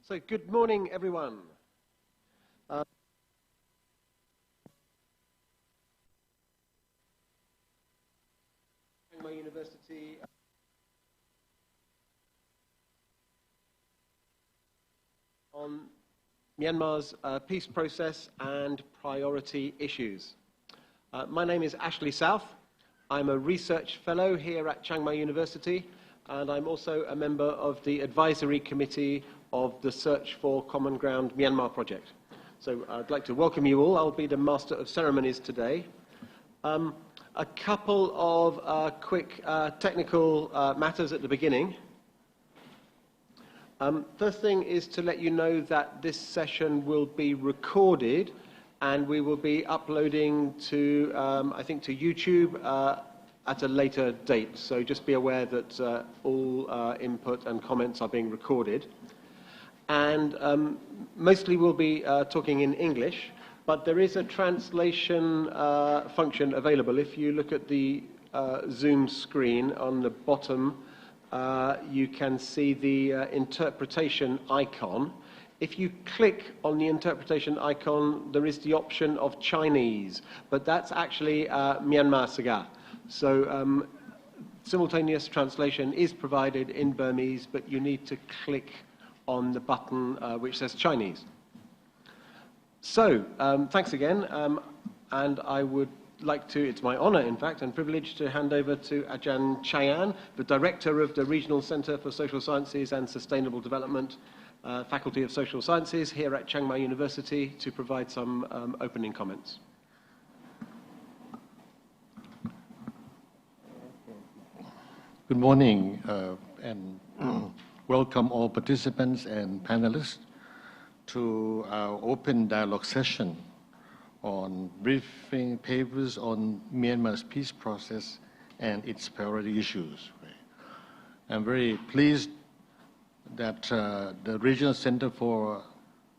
So, good morning, everyone. My university on Myanmar's peace process and priority issues. My name is Ashley South. I'm a research fellow here at Chiang Mai University, and I'm also a member of the advisory committee of the Search for Common Ground Myanmar project. So I'd like to welcome you all. I'll be the Master of Ceremonies today. A couple of quick technical matters at the beginning. First thing is to let you know that this session will be recorded and we will be uploading to, I think, to YouTube at a later date. So just be aware that all input and comments are being recorded. And mostly we'll be talking in English, but there is a translation function available. If you look at the Zoom screen on the bottom, you can see the interpretation icon. If you click on the interpretation icon, there is the option of Chinese, but that's actually Myanmar Saga. So simultaneous translation is provided in Burmese, but you need to click on the button which says Chinese. So, thanks again, and I would like to, it's my honor, in fact, and privilege to hand over to Ajahn Chayan, the Director of the Regional Center for Social Sciences and Sustainable Development, Faculty of Social Sciences here at Chiang Mai University, to provide some opening comments. Good morning, and welcome all participants and panelists to our open dialogue session on briefing papers on Myanmar's peace process and its priority issues. I'm very pleased that the Regional Center for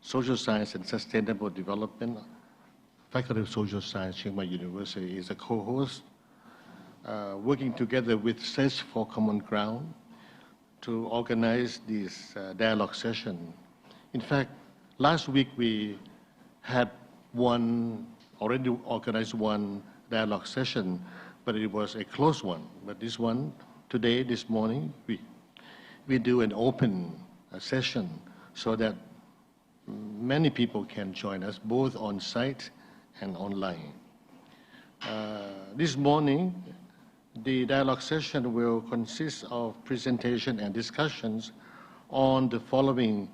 Social Science and Sustainable Development, Faculty of Social Science, Chiang Mai University, is a co-host, working together with Search for Common Ground to organize this dialogue session. In fact, last week we had already organized one dialogue session, but it was a closed one. But this one, today, this morning, we do an open session so that many people can join us, both on site and online. This morning, the dialogue session will consist of presentation and discussions on the following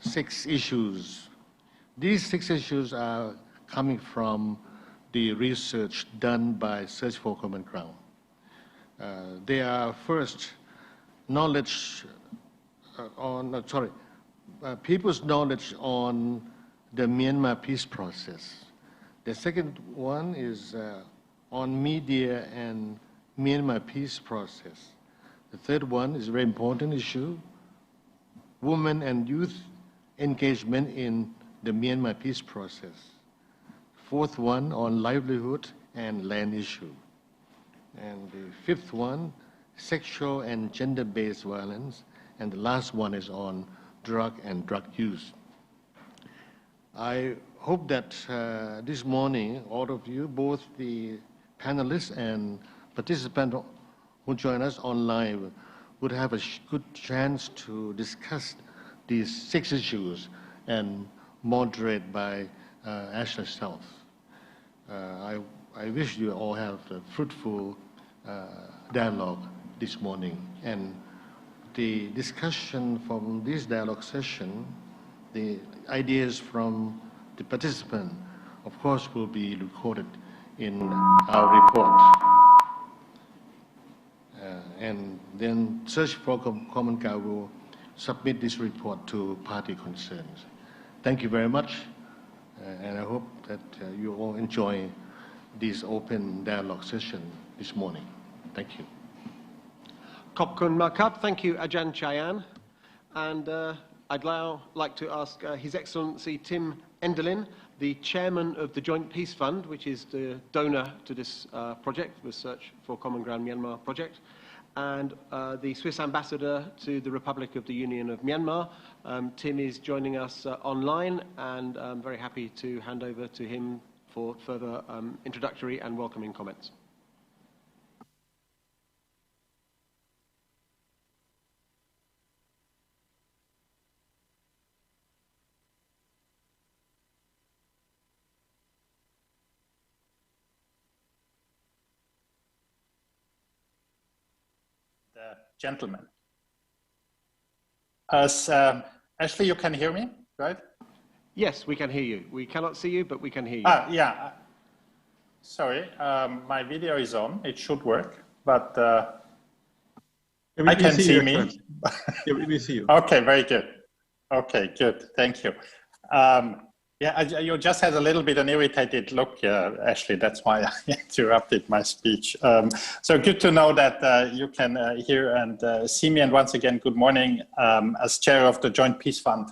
6 issues. These 6 issues are coming from the research done by Search for Common Ground. They are first, people's knowledge on the Myanmar peace process. The second one is on media and Myanmar peace process. The third one is a very important issue, women and youth engagement in the Myanmar peace process. Fourth one on livelihood and land issue. And the fifth one, sexual and gender-based violence. And the last one is on drug and drug use. I hope that this morning, all of you, both the panelists and participants who join us online, would have a good chance to discuss these 6 issues and moderate by Ashley South. I wish you all have a fruitful dialogue this morning. And the discussion from this dialogue session, the ideas from the participant, of course, will be recorded in our report. And then Search for Common Ground will submit this report to party concerns. Thank you very much, and I hope that you all enjoy this open dialogue session this morning. Thank you. Khop kun makap. Thank you, Ajahn Chayan. And I'd now like to ask His Excellency Tim Enderlin, the chairman of the Joint Peace Fund, which is the donor to this project, the Search for Common Ground Myanmar project, and the Swiss ambassador to the Republic of the Union of Myanmar. Tim is joining us online, and I'm very happy to hand over to him for further introductory and welcoming comments. Gentlemen. Ashley, you can hear me, right? Yes, we can hear you. We cannot see you, but we can hear you. Yeah. Sorry, my video is on. It should work, but I can see me. Yeah, we see you. Okay, very good. Okay, good. Thank you. Yeah, you just had a little bit an irritated look, Ashley. That's why I interrupted my speech. So good to know that you can hear and see me. And once again, good morning. As chair of the Joint Peace Fund,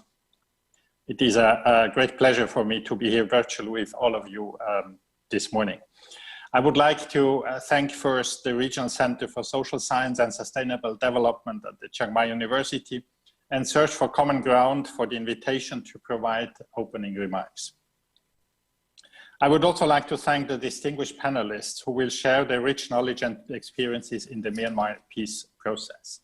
it is a great pleasure for me to be here virtually with all of you this morning. I would like to thank first the Regional Center for Social Science and Sustainable Development at the Chiang Mai University and Search for Common Ground for the invitation to provide opening remarks. I would also like to thank the distinguished panelists who will share their rich knowledge and experiences in the Myanmar peace process.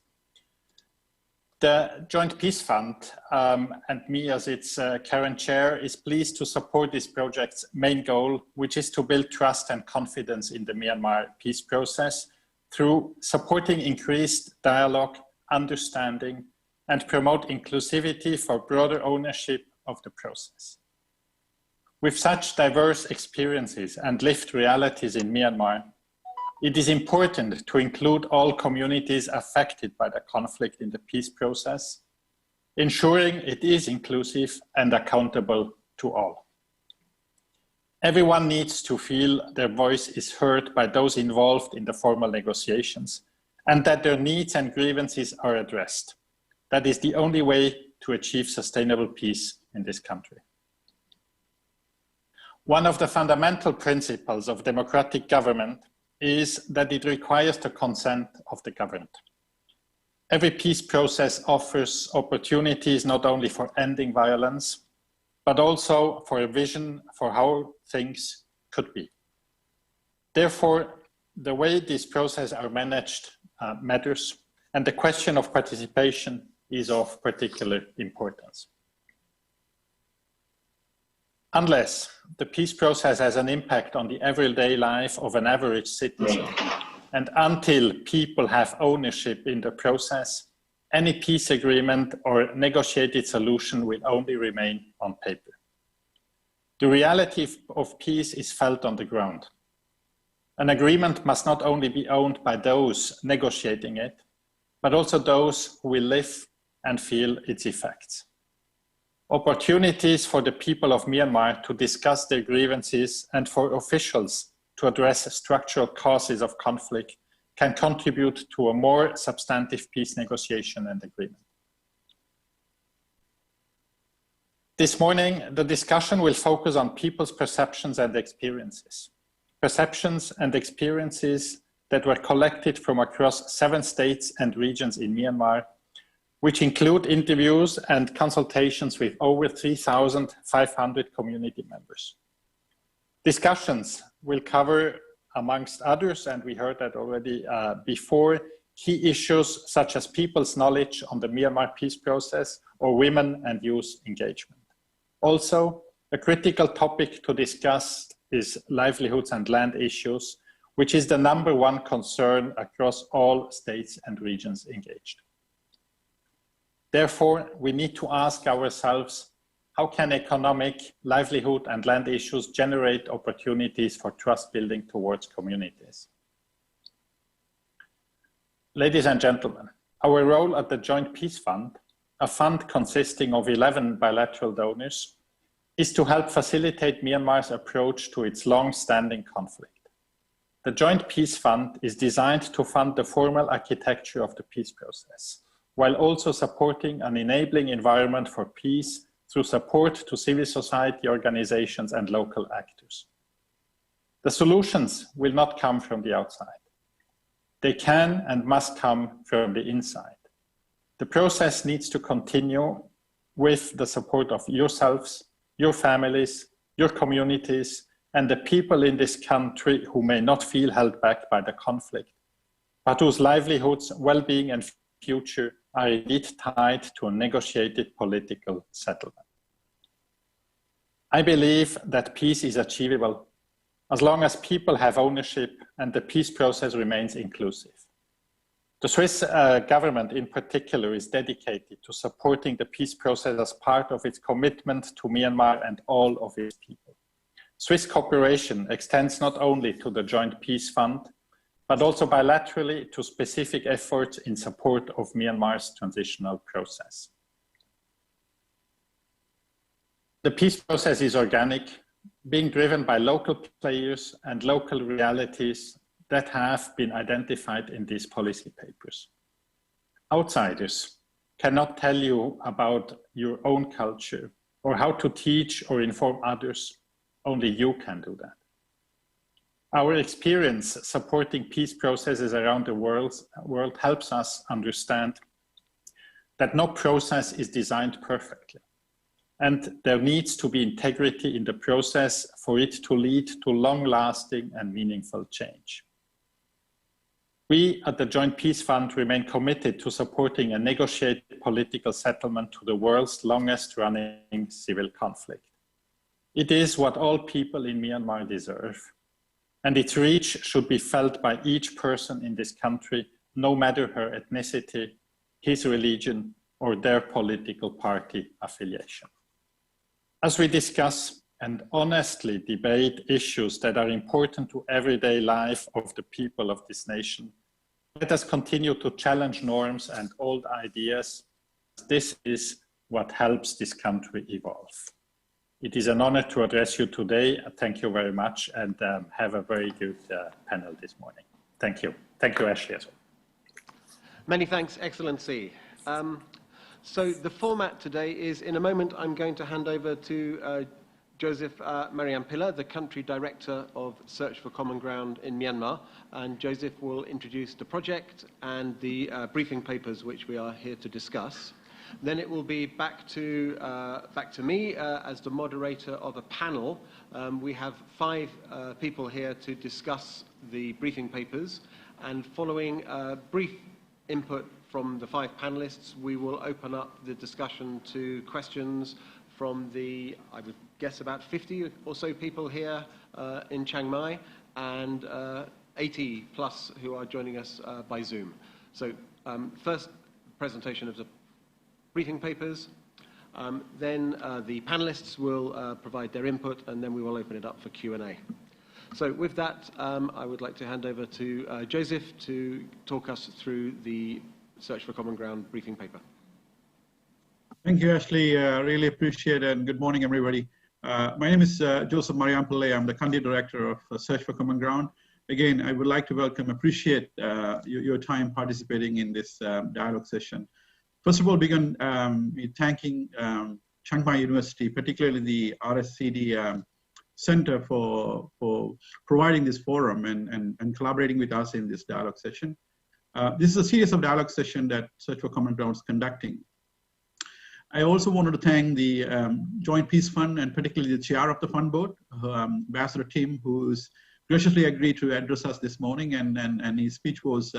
The Joint Peace Fund and me as its current chair is pleased to support this project's main goal, which is to build trust and confidence in the Myanmar peace process through supporting increased dialogue, understanding, and promote inclusivity for broader ownership of the process. With such diverse experiences and lived realities in Myanmar, it is important to include all communities affected by the conflict in the peace process, ensuring it is inclusive and accountable to all. Everyone needs to feel their voice is heard by those involved in the formal negotiations and that their needs and grievances are addressed. That is the only way to achieve sustainable peace in this country. One of the fundamental principles of democratic government is that it requires the consent of the governed. Every peace process offers opportunities not only for ending violence, but also for a vision for how things could be. Therefore, the way these processes are managed matters, and the question of participation is of particular importance. Unless the peace process has an impact on the everyday life of an average citizen, and until people have ownership in the process, any peace agreement or negotiated solution will only remain on paper. The reality of peace is felt on the ground. An agreement must not only be owned by those negotiating it, but also those who will live and feel its effects. Opportunities for the people of Myanmar to discuss their grievances and for officials to address structural causes of conflict can contribute to a more substantive peace negotiation and agreement. This morning, the discussion will focus on people's perceptions and experiences. Perceptions and experiences that were collected from across 7 states and regions in Myanmar, which include interviews and consultations with over 3,500 community members. Discussions will cover, amongst others, and we heard that already before, key issues such as people's knowledge on the Myanmar peace process or women and youth engagement. Also, a critical topic to discuss is livelihoods and land issues, which is the #1 concern across all states and regions engaged. Therefore, we need to ask ourselves, how can economic, livelihood and land issues generate opportunities for trust building towards communities? Ladies and gentlemen, our role at the Joint Peace Fund, a fund consisting of 11 bilateral donors, is to help facilitate Myanmar's approach to its long-standing conflict. The Joint Peace Fund is designed to fund the formal architecture of the peace process, while also supporting an enabling environment for peace through support to civil society organizations and local actors. The solutions will not come from the outside. They can and must come from the inside. The process needs to continue with the support of yourselves, your families, your communities, and the people in this country who may not feel held back by the conflict, but whose livelihoods, well-being, and future are indeed tied to a negotiated political settlement. I believe that peace is achievable as long as people have ownership and the peace process remains inclusive. The Swiss government in particular is dedicated to supporting the peace process as part of its commitment to Myanmar and all of its people. Swiss cooperation extends not only to the Joint Peace Fund, but also bilaterally to specific efforts in support of Myanmar's transitional process. The peace process is organic, being driven by local players and local realities that have been identified in these policy papers. Outsiders cannot tell you about your own culture or how to teach or inform others. Only you can do that. Our experience supporting peace processes around the world helps us understand that no process is designed perfectly, and there needs to be integrity in the process for it to lead to long-lasting and meaningful change. We at the Joint Peace Fund remain committed to supporting a negotiated political settlement to the world's longest running civil conflict. It is what all people in Myanmar deserve, and its reach should be felt by each person in this country, no matter her ethnicity, his religion, or their political party affiliation. As we discuss and honestly debate issues that are important to everyday life of the people of this nation, let us continue to challenge norms and old ideas. This is what helps this country evolve. It is an honor to address you today. Thank you very much, and have a very good panel this morning. Thank you. Thank you, Ashley, as well. Many thanks, Excellency. So the format today is, in a moment, I'm going to hand over to Joseph Mariampila, the Country Director of Search for Common Ground in Myanmar, and Joseph will introduce the project and the briefing papers which we are here to discuss. Then it will be back to me as the moderator of a panel. We have 5 people here to discuss the briefing papers, and following brief input from the 5 panelists, we will open up the discussion to questions from the, I would guess, about 50 or so people here in Chiang Mai, and 80 plus who are joining us by Zoom. So first presentation of the briefing papers, then the panelists will provide their input, and then we will open it up for Q&A. So with that, I would like to hand over to Joseph to talk us through the Search for Common Ground briefing paper. Thank you, Ashley. Really appreciate it, and good morning, everybody. My name is Joseph Mariampila. I'm the Country Director of Search for Common Ground. Again, I would like to appreciate your time participating in this dialogue session. First of all, begin thanking Chiang Mai University, particularly the RSCD Center for providing this forum and collaborating with us in this dialogue session. This is a series of dialogue session that Search for Common Ground is conducting. I also wanted to thank the Joint Peace Fund, and particularly the chair of the fund board, Ambassador Tim, who's graciously agreed to address us this morning, and his speech was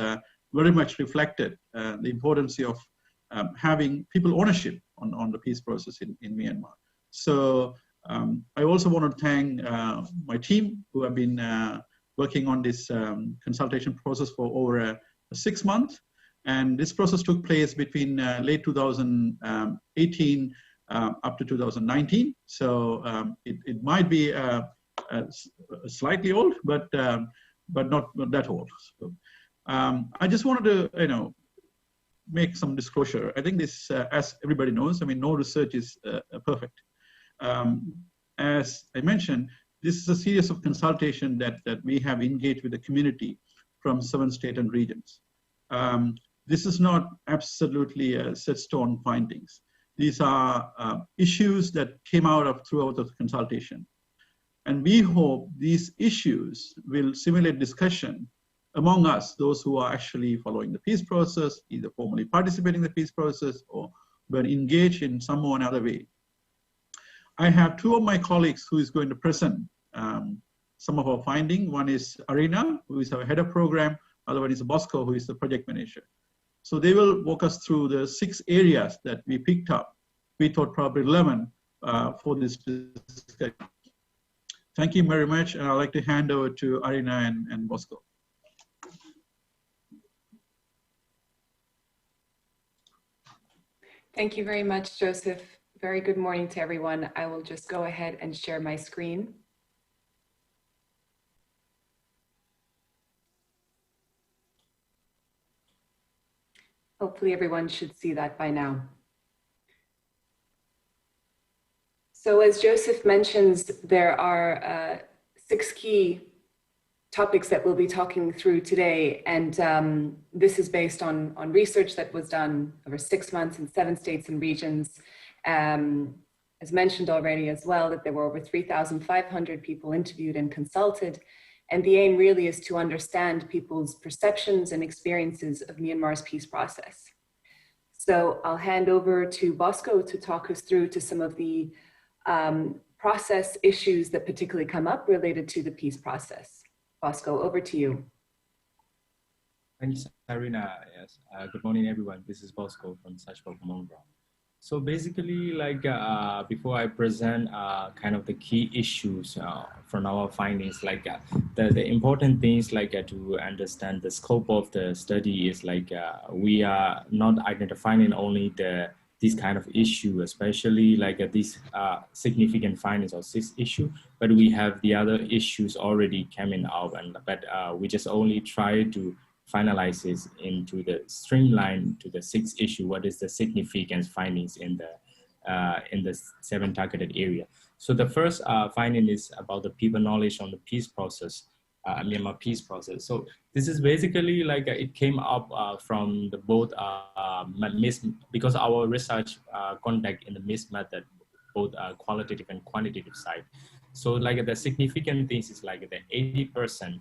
very much reflected the importance of having people ownership on the peace process in Myanmar. So I also want to thank my team who have been working on this consultation process for over 6 months. And this process took place between late 2018 up to 2019. So it might be slightly old, but not that old. So, I just wanted to, make some disclosure. I think this, as everybody knows, I mean, no research is perfect. As I mentioned, this is a series of consultation that we have engaged with the community from 7 states and regions. this is not absolutely a set stone findings. These are issues that came out of throughout the consultation. And we hope these issues will stimulate discussion among us, those who are actually following the peace process, either formally participating in the peace process or were engaged in some or another way. I have two of my colleagues who is going to present some of our findings. One is Arina, who is our head of program. Other one is Bosco, who is the project manager. So they will walk us through the 6 areas that we picked up. We thought probably 11 for this discussion. Thank you very much. And I'd like to hand over to Arina and Bosco. Thank you very much, Joseph. Very good morning to everyone. I will just go ahead and share my screen. Hopefully everyone should see that by now. So as Joseph mentions, there are 6 key topics that we'll be talking through today. And this is based on research that was done over 6 months in 7 states and regions. As mentioned already as well, that there were over 3,500 people interviewed and consulted. And the aim really is to understand people's perceptions and experiences of Myanmar's peace process. So I'll hand over to Bosco to talk us through to some of the process issues that particularly come up related to the peace process. Bosco, over to you. Thanks, Arina. Yes. Good morning, everyone. This is Bosco from Search for Common Ground. So basically, like before I present kind of the key issues from our findings, like the important things like to understand the scope of the study is like we are not identifying only this kind of issue, especially like these significant findings of this issue, but we have the other issues already coming out, but we just only try to finalize this into the streamline to the 6th issue. What is the significance findings in the 7 targeted area? So the first finding is about the people knowledge on the peace process, Myanmar peace process. So this is basically like it came up from the both because our research conduct in the MIS method, both qualitative and quantitative side. So like the significant things is like the 80%.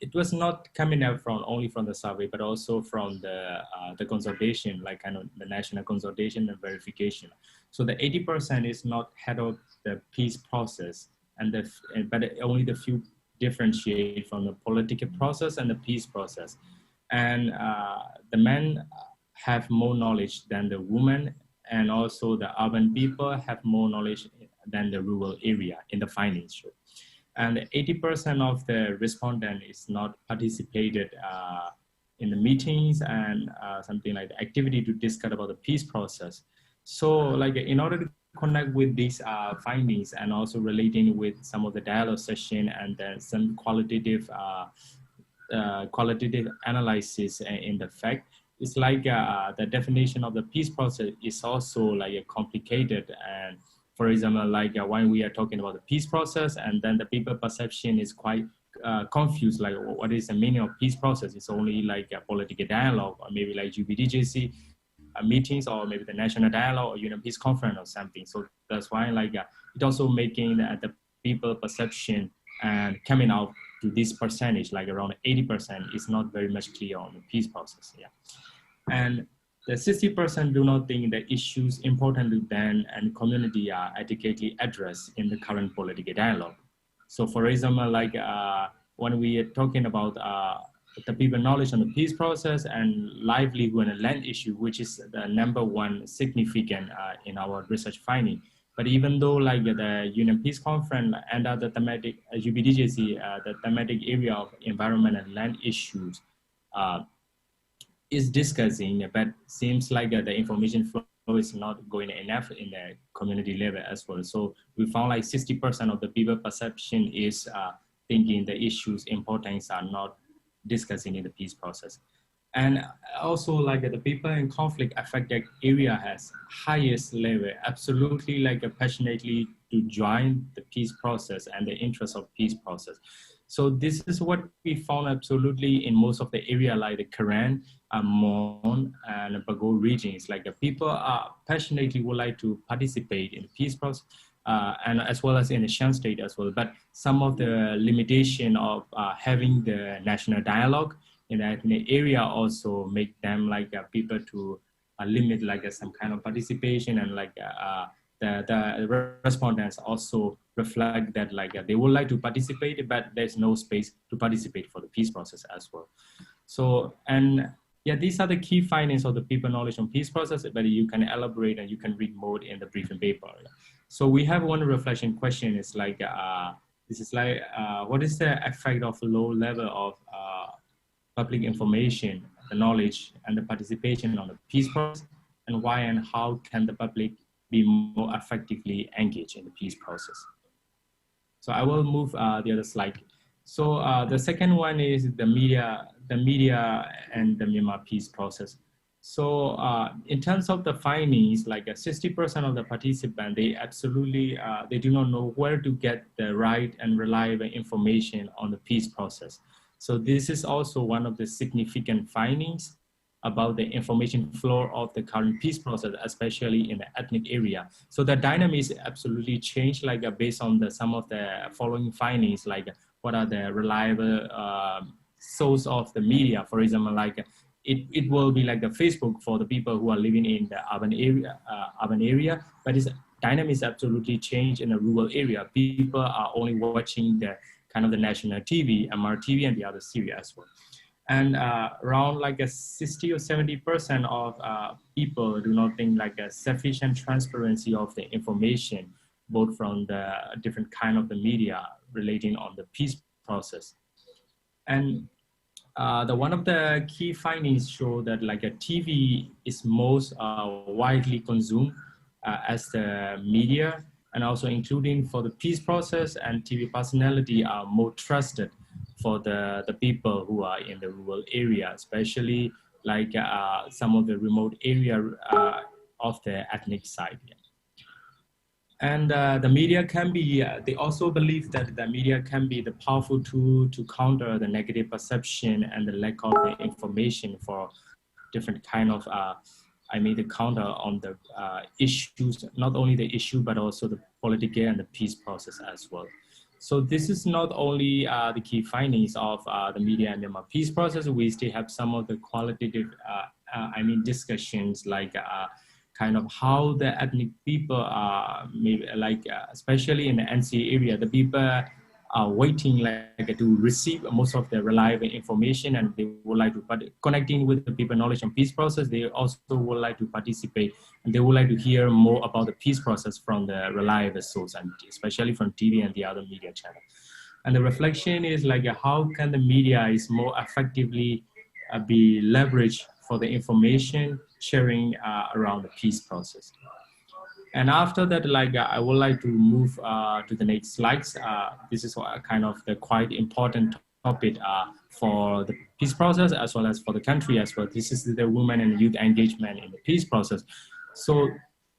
It was not coming out from only from the survey, but also from the consultation, like kind of the national consultation and verification. So the 80% is not head of the peace process, but only the few differentiate from the political process and the peace process. And the men have more knowledge than the women, and also the urban people have more knowledge than the rural area in the findings. And 80% of the respondent is not participated in the meetings and something like the activity to discuss about the peace process. So like in order to connect with these findings and also relating with some of the dialogue session and then some qualitative analysis in the fact, it's like the definition of the peace process is also like complicated. And for example, like when we are talking about the peace process and then the people perception is quite confused, like what is the meaning of peace process? It's only like a political dialogue or maybe like UBDJC meetings or maybe the national dialogue or peace conference or something. So that's why like it also making the people perception and coming out to this percentage, like around 80% is not very much clear on the peace process. Yeah. And the 60% do not think the issues important to them and community are adequately addressed in the current political dialogue. So for example, like when we are talking about the people knowledge on the peace process and livelihood and land issue, which is the #1 significant in our research finding. But even though like the UN Peace Conference and the thematic UBDJC, the thematic area of environment and land issues is discussing, but seems like the information flow is not going enough in the community level as well. So we found like 60% of the people perception is thinking the issues importance are not discussing in the peace process. And also like the people in conflict affected area has highest level, absolutely like passionately to join the peace process and the interest of peace process. So this is what we found absolutely in most of the area like the Karen Mon and Bago regions. Like people passionately would like to participate in the peace process, and as well as in the Shan state as well. But some of the limitation of having the national dialogue in the ethnic area also make them like people to limit like some kind of participation, and like the respondents also reflect that like they would like to participate, but there's no space to participate for the peace process as well. So, and yeah, these are the key findings of the people knowledge on peace process, but you can elaborate and you can read more in the briefing paper. So we have one reflection question. It's like, this is like, what is the effect of low level of public information, the knowledge and the participation on the peace process, and why and how can the public be more effectively engaged in the peace process? So I will move the other slide. So the second one is the media and the Myanmar peace process. So in terms of the findings, like 60% of the participants, they absolutely, they do not know where to get the right and reliable information on the peace process. So this is also one of the significant findings about the information flow of the current peace process, especially in the ethnic area. So the dynamics absolutely changed, like based on the some of the following findings, like what are the reliable source of the media. For example, like it will be like the Facebook for the people who are living in the urban area, but its dynamics absolutely changed in the rural area. People are only watching the kind of the national TV, MRTV, and the other series as well. And around like 60 or 70% of people do not think like a sufficient transparency of the information, both from the different kind of the media relating on the peace process. And one of the key findings show that like a TV is most widely consumed as the media, and also including for the peace process, and TV personality are more trusted for the people who are in the rural area, especially like some of the remote area of the ethnic side. Yeah. And the media can be, they also believe that the media can be the powerful tool to counter the negative perception and the lack of the information for different kind of, the counter on the issues, not only the issue, but also the political and the peace process as well. So this is not only the key findings of the media and Myanmar peace process. We still have some of the qualitative, discussions like kind of how the ethnic people are, maybe like especially in the NCA area, the people are waiting like to receive most of the reliable information, and they would like to, but connecting with the people knowledge and peace process, they also would like to participate, and they would like to hear more about the peace process from the reliable source, and especially from TV and the other media channel. And the reflection is like how can the media is more effectively be leveraged for the information sharing around the peace process. And after that, like I would like to move to the next slides. This is kind of the quite important topic for the peace process as well as for the country as well. This is the women and youth engagement in the peace process. So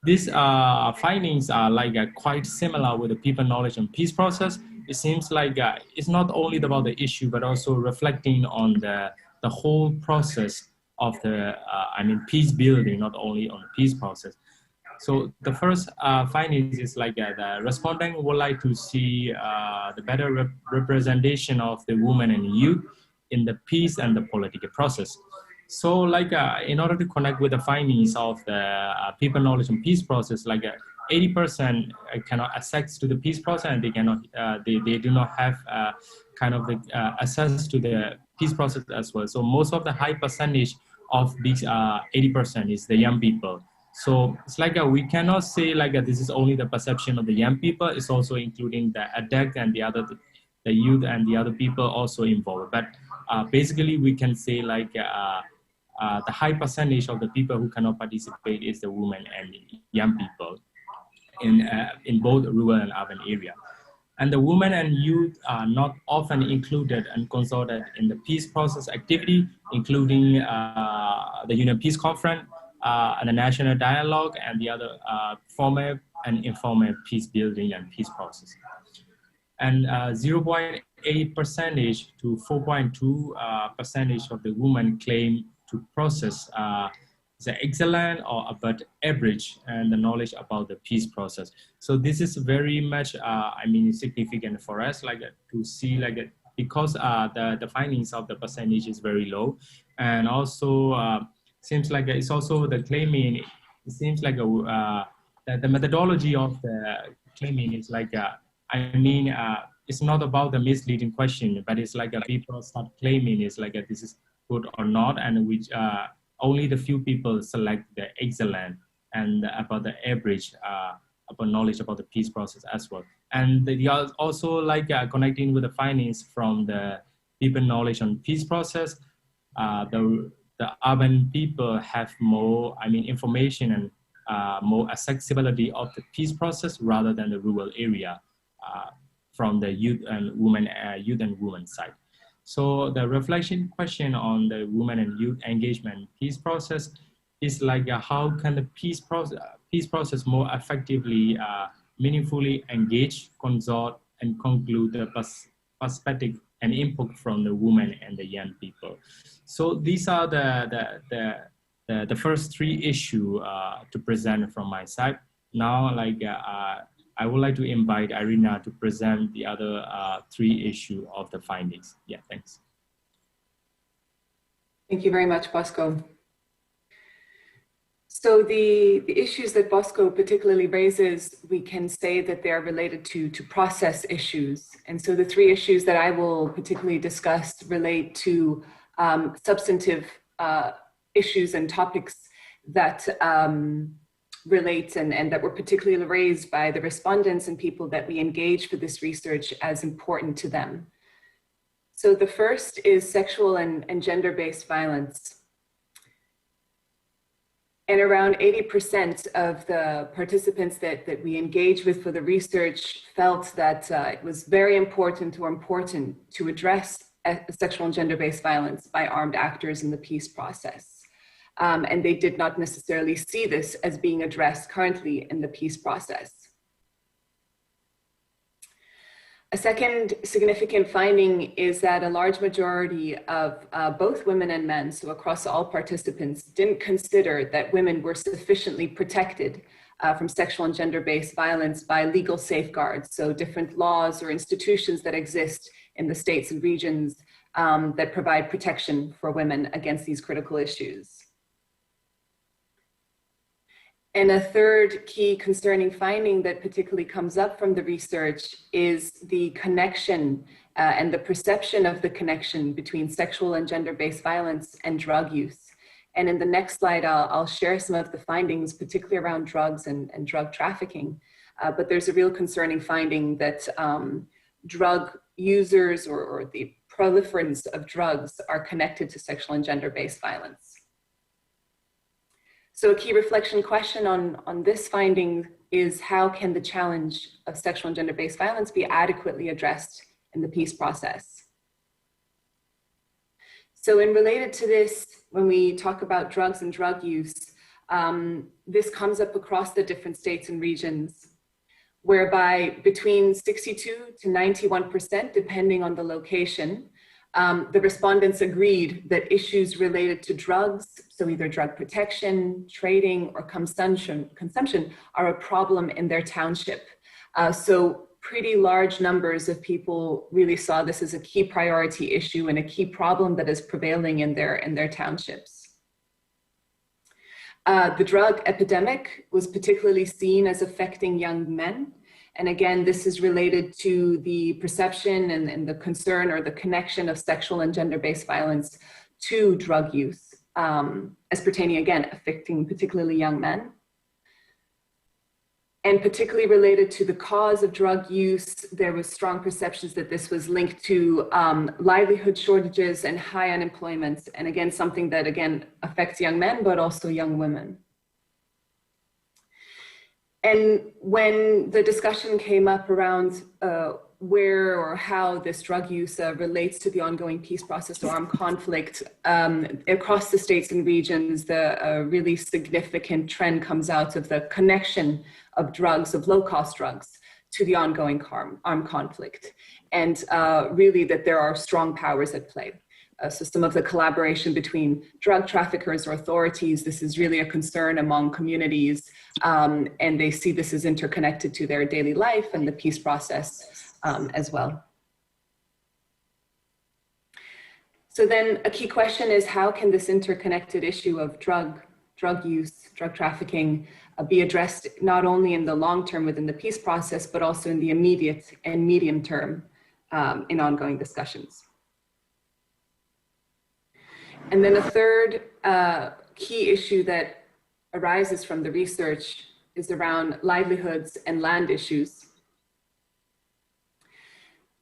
these findings are like quite similar with the people knowledge and peace process. It seems like it's not only about the issue, but also reflecting on the whole process of the, peace building, not only on the peace process. So the first findings is like the respondent would like to see the better representation of the women and youth in the peace and the political process. So like in order to connect with the findings of the people knowledge and peace process, like 80% cannot access to the peace process, and they cannot, they do not have kind of the access to the peace process as well. So most of the high percentage of these 80% is the young people. So it's like we cannot say like this is only the perception of the young people. It's also including the adult and the youth and the other people also involved. But basically we can say like the high percentage of the people who cannot participate is the women and young people in both rural and urban area. And the women and youth are not often included and consulted in the peace process activity, including the Union Peace Conference, and the national dialogue, and the other formal and informal peace building and peace process. And 0.8% to 4.2% of the women claim to process is excellent or above average, and the knowledge about the peace process. So this is very much, I mean, significant for us, like to see like because the findings of the percentage is very low, and also seems like it's also the claiming. It seems like the methodology of the claiming is like it's not about the misleading question, but it's like people start claiming it's like this is good or not, and which only the few people select the excellent and about the average about knowledge about the peace process as well. And they are also like connecting with the findings from the people knowledge on peace process. The urban people have more, I mean, information and more accessibility of the peace process rather than the rural area from the youth and women side. So the reflection question on the women and youth engagement peace process is like how can the peace process more effectively, meaningfully engage, consult, and conclude the perspective and input from the women and the young people. So these are the first three issues to present from my side. Now, like I would like to invite Irina to present the other three issues of the findings. Yeah, thanks. Thank you very much, Bosco. So the issues that Bosco particularly raises, we can say that they're related to process issues. And so the three issues that I will particularly discuss relate to substantive issues and topics that relate and that were particularly raised by the respondents and people that we engage for this research as important to them. So the first is sexual and gender-based violence. And around 80% of the participants that we engaged with for the research felt that it was very important to address sexual and gender-based violence by armed actors in the peace process. And they did not necessarily see this as being addressed currently in the peace process. A second significant finding is that a large majority of both women and men, so across all participants, didn't consider that women were sufficiently protected from sexual and gender-based violence by legal safeguards, so different laws or institutions that exist in the states and regions that provide protection for women against these critical issues. And a third key concerning finding that particularly comes up from the research is the connection and the perception of the connection between sexual and gender-based violence and drug use. And in the next slide, I'll share some of the findings, particularly around drugs and drug trafficking. But there's a real concerning finding that drug users or the proliferance of drugs are connected to sexual and gender-based violence. So a key reflection question on this finding is how can the challenge of sexual and gender-based violence be adequately addressed in the peace process? So in related to this, when we talk about drugs and drug use, this comes up across the different states and regions, whereby between 62 to 91%, depending on the location, the respondents agreed that issues related to drugs, so either drug protection, trading, or consumption are a problem in their township. So pretty large numbers of people really saw this as a key priority issue and a key problem that is prevailing in their townships. The drug epidemic was particularly seen as affecting young men. And again, this is related to the perception and the concern or the connection of sexual and gender-based violence to drug use, as pertaining, again, affecting particularly young men. And particularly related to the cause of drug use, there was strong perceptions that this was linked to livelihood shortages and high unemployment. And again, something that, again, affects young men, but also young women. And when the discussion came up around where or how this drug use relates to the ongoing peace process or armed conflict across the states and regions, the really significant trend comes out of the connection of drugs, of low-cost drugs, to the ongoing armed conflict. And really that there are strong powers at play. So some of the collaboration between drug traffickers or authorities, this is really a concern among communities, and they see this as interconnected to their daily life and the peace process as well. So then a key question is, how can this interconnected issue of drug use, drug trafficking be addressed not only in the long term within the peace process, but also in the immediate and medium term in ongoing discussions? And then a third key issue that arises from the research is around livelihoods and land issues.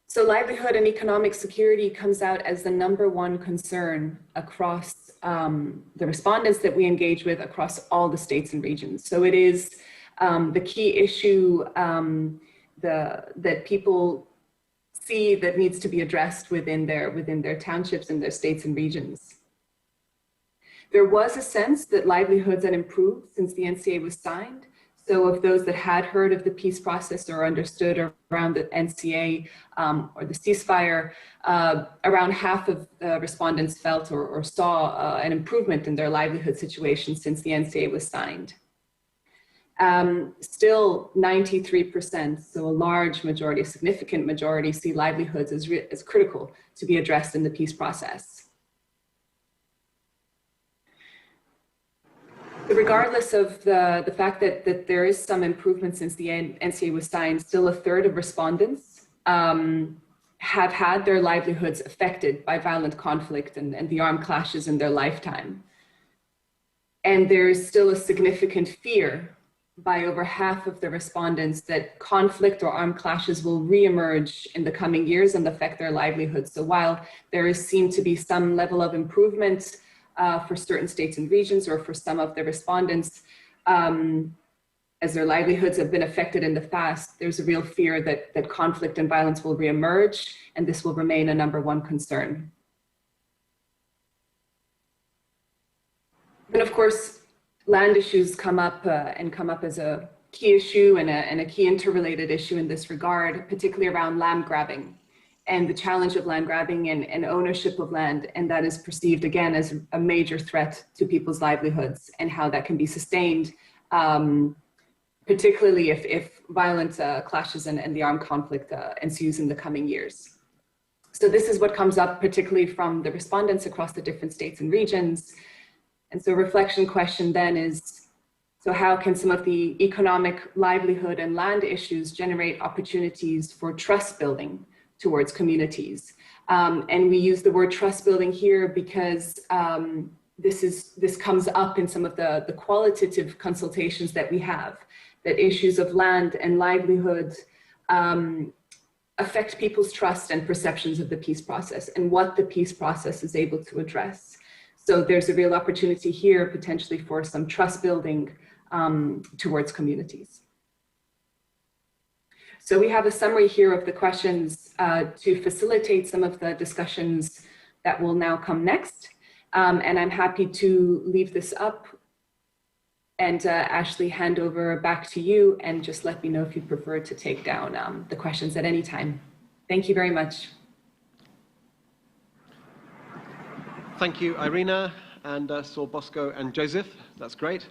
So livelihood and economic security comes out as the number one concern across the respondents that we engage with across all the states and regions. So it is the key issue that people see that needs to be addressed within their townships and their states and regions. There was a sense that livelihoods had improved since the NCA was signed. So of those that had heard of the peace process or understood around the NCA or the ceasefire, around half of the respondents felt or saw an improvement in their livelihood situation since the NCA was signed. Still 93%, so a large majority, a significant majority, see livelihoods as critical to be addressed in the peace process. Regardless of the fact that there is some improvement since the NCA was signed, still a third of respondents have had their livelihoods affected by violent conflict and the armed clashes in their lifetime. And there is still a significant fear by over half of the respondents that conflict or armed clashes will reemerge in the coming years and affect their livelihoods. So while there is seen to be some level of improvement for certain states and regions or for some of the respondents, as their livelihoods have been affected in the past, there's a real fear that conflict and violence will reemerge, and this will remain a #1 concern. And of course, land issues come up as a key issue and a key interrelated issue in this regard, particularly around land grabbing and the challenge of land grabbing and ownership of land. And that is perceived again as a major threat to people's livelihoods and how that can be sustained, particularly if violent clashes and the armed conflict ensues in the coming years. So this is what comes up particularly from the respondents across the different states and regions. And so reflection question then is, so how can some of the economic livelihood and land issues generate opportunities for trust building towards communities? And we use the word trust building here because this comes up in some of the qualitative consultations that we have, that issues of land and livelihood affect people's trust and perceptions of the peace process and what the peace process is able to address. So there's a real opportunity here potentially for some trust building towards communities. So we have a summary here of the questions to facilitate some of the discussions that will now come next. And I'm happy to leave this up and Ashley, hand over back to you and just let me know if you prefer to take down the questions at any time. Thank you very much. Thank you, Irina, and Saul, Bosco, and Joseph. That's great.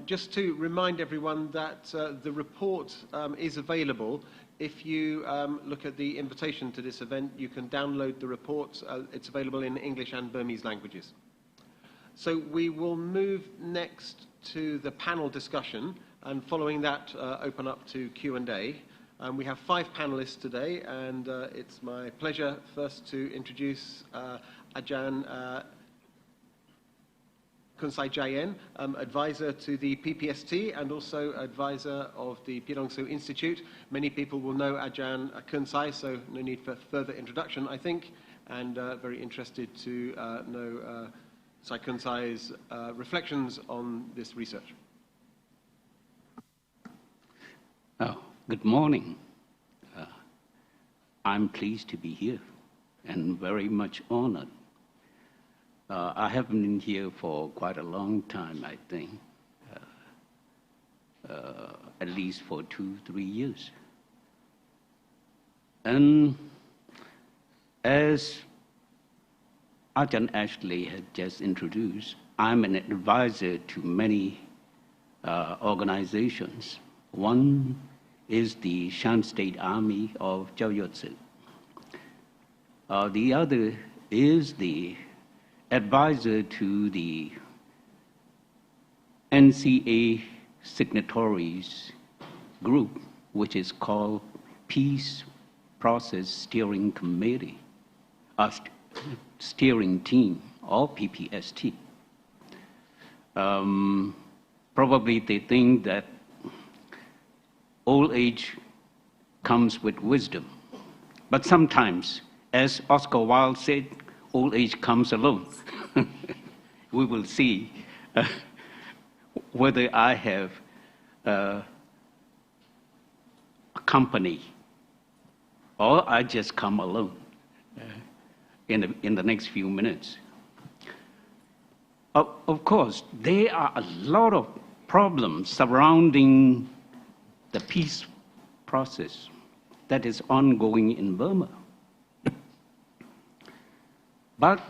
Just to remind everyone that the report is available. If you look at the invitation to this event, you can download the report. It's available in English and Burmese languages. So we will move next to the panel discussion, and following that, open up to Q&A. We have 5 panelists today, and it's my pleasure first to introduce Ajahn Kunsai Jayen, advisor to the PPST and also advisor of the Pirongsu Institute. Many people will know Ajahn Kunsai, so no need for further introduction, I think, and very interested to know Sai Kunsai's reflections on this research. Oh, good morning. I'm pleased to be here and very much honored. I have been here for quite a long time, I think, at least for 2-3 years. And as Ajahn Ashley had just introduced, I'm an advisor to many organizations. One is the Shan State Army of Zhao Yotze. The other is the advisor to the NCA signatories group, which is called Peace Process Steering Committee, Steering Team, or PPST. Probably they think that old age comes with wisdom. But sometimes, as Oscar Wilde said, old age comes alone. We will see whether I have a company or I just come alone in the next few minutes. Of course, there are a lot of problems surrounding the peace process that is ongoing in Burma. But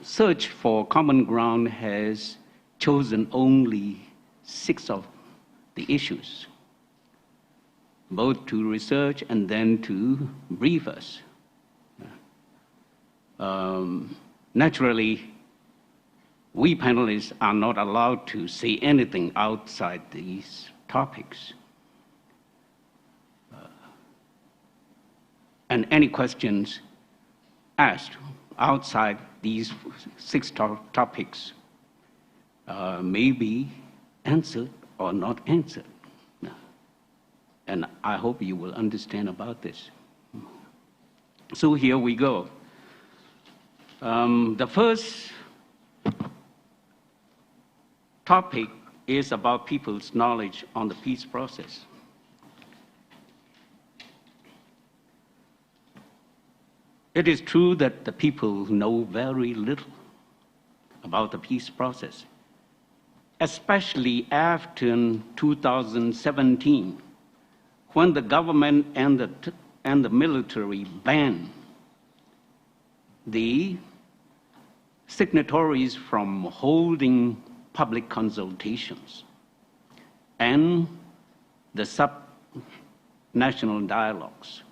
Search for Common Ground has chosen only 6 of the issues, both to research and then to brief us. Naturally, we panelists are not allowed to say anything outside these topics. And any questions asked outside these 6 topics may be answered or not answered. And I hope you will understand about this. So here we go. The first topic is about people's knowledge on the peace process. It is true that the people know very little about the peace process, especially after 2017, when the government and the military banned the signatories from holding public consultations and the sub-national dialogues.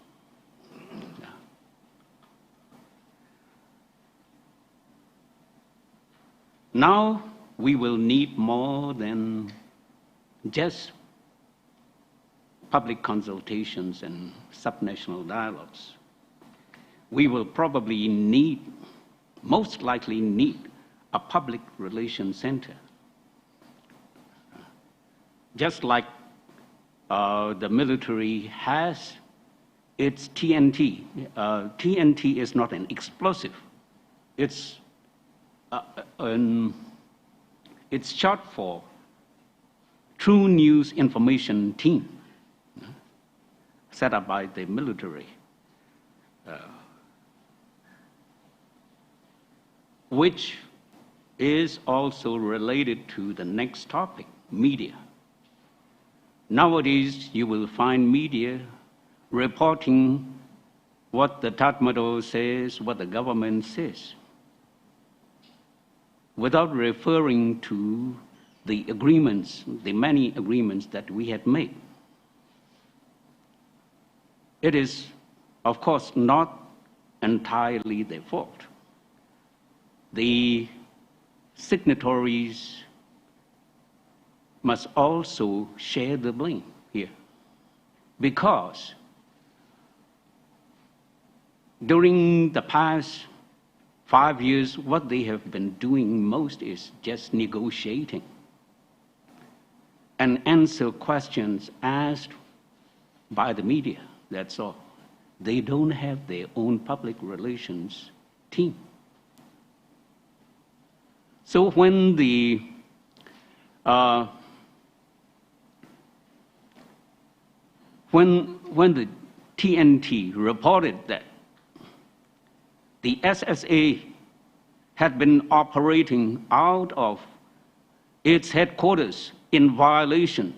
Now we will need more than just public consultations and subnational dialogues. We will probably need, most likely need, a public relations center. Just like the military has its TNT. TNT is not an explosive. It's short for True News Information Team, set up by the military, which is also related to the next topic, media. Nowadays, you will find media reporting what the Tatmadaw says, what the government says, without referring to the agreements, the many agreements that we had made. It is, of course, not entirely their fault. The signatories must also share the blame here, because during the past 5 years, what they have been doing most is just negotiating and answer questions asked by the media, that's all. They don't have their own public relations team. So when the TNT reported that the SSA had been operating out of its headquarters in violation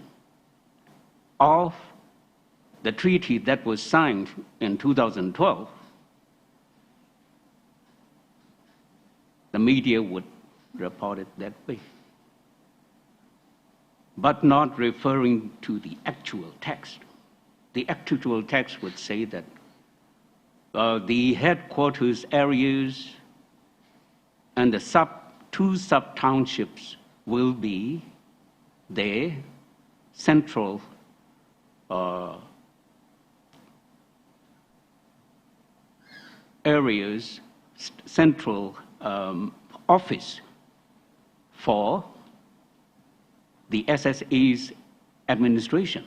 of the treaty that was signed in 2012, the media would report it that way, but not referring to the actual text. The actual text would say that the headquarters areas and the two sub-townships will be their central areas, central office for the SSA's administration.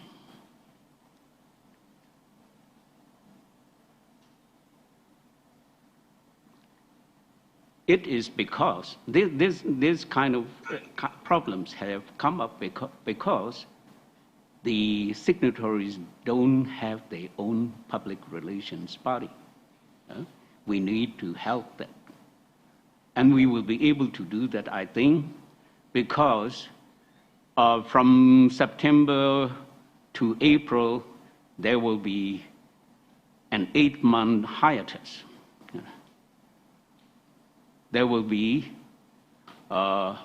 It is because this kind of problems have come up because the signatories don't have their own public relations body. We need to help them. And we will be able to do that, I think, because from September to April, there will be an 8-month hiatus. There will be the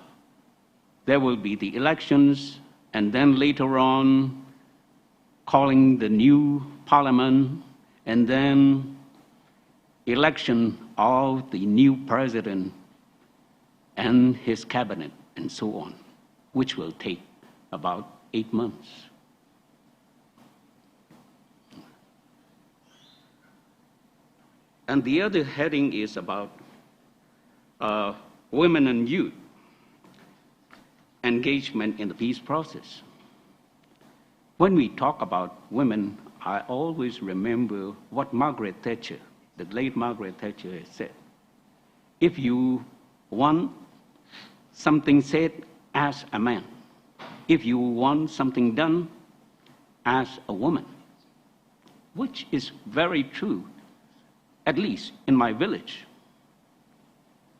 elections, and then later on calling the new parliament, and then election of the new president and his cabinet, and so on, which will take about 8 months. And the other heading is about women and youth engagement in the peace process. When we talk about women, I always remember what Margaret Thatcher, the late Margaret Thatcher, has said. If you want something said, ask a man. If you want something done, ask a woman, which is very true, at least in my village.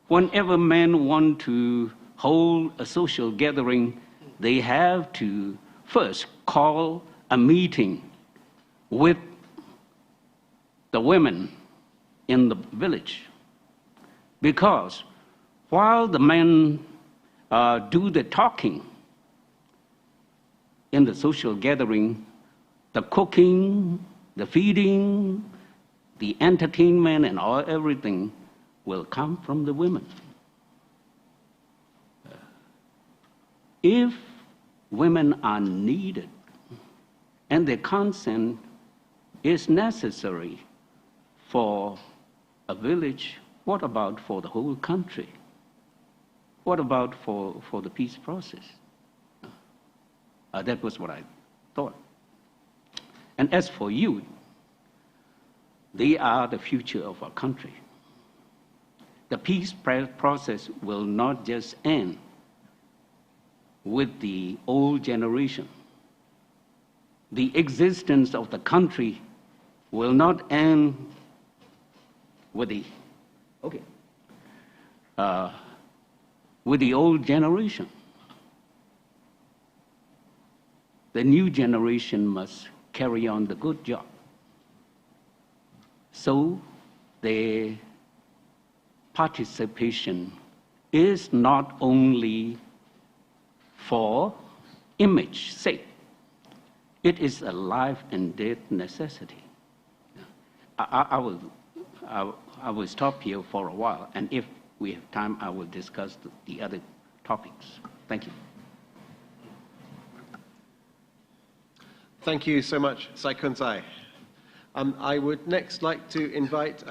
Whenever men want to hold a social gathering, they have to first call a meeting with the women in the village. Because while the men do the talking in the social gathering, the cooking, the feeding, the entertainment, and everything will come from the women. If women are needed and their consent is necessary for a village, what about for the whole country? What about for the peace process? That was what I thought. And as for youth, they are the future of our country. The peace process will not just end with the old generation. The existence of the country will not end with the old generation. The new generation must carry on the good job. So their participation is not only for image sake. It is a life and death necessity. I will stop here for a while, and if we have time, I will discuss the other topics. Thank you. Thank you so much, Sai Kun Sai. I would next like to invite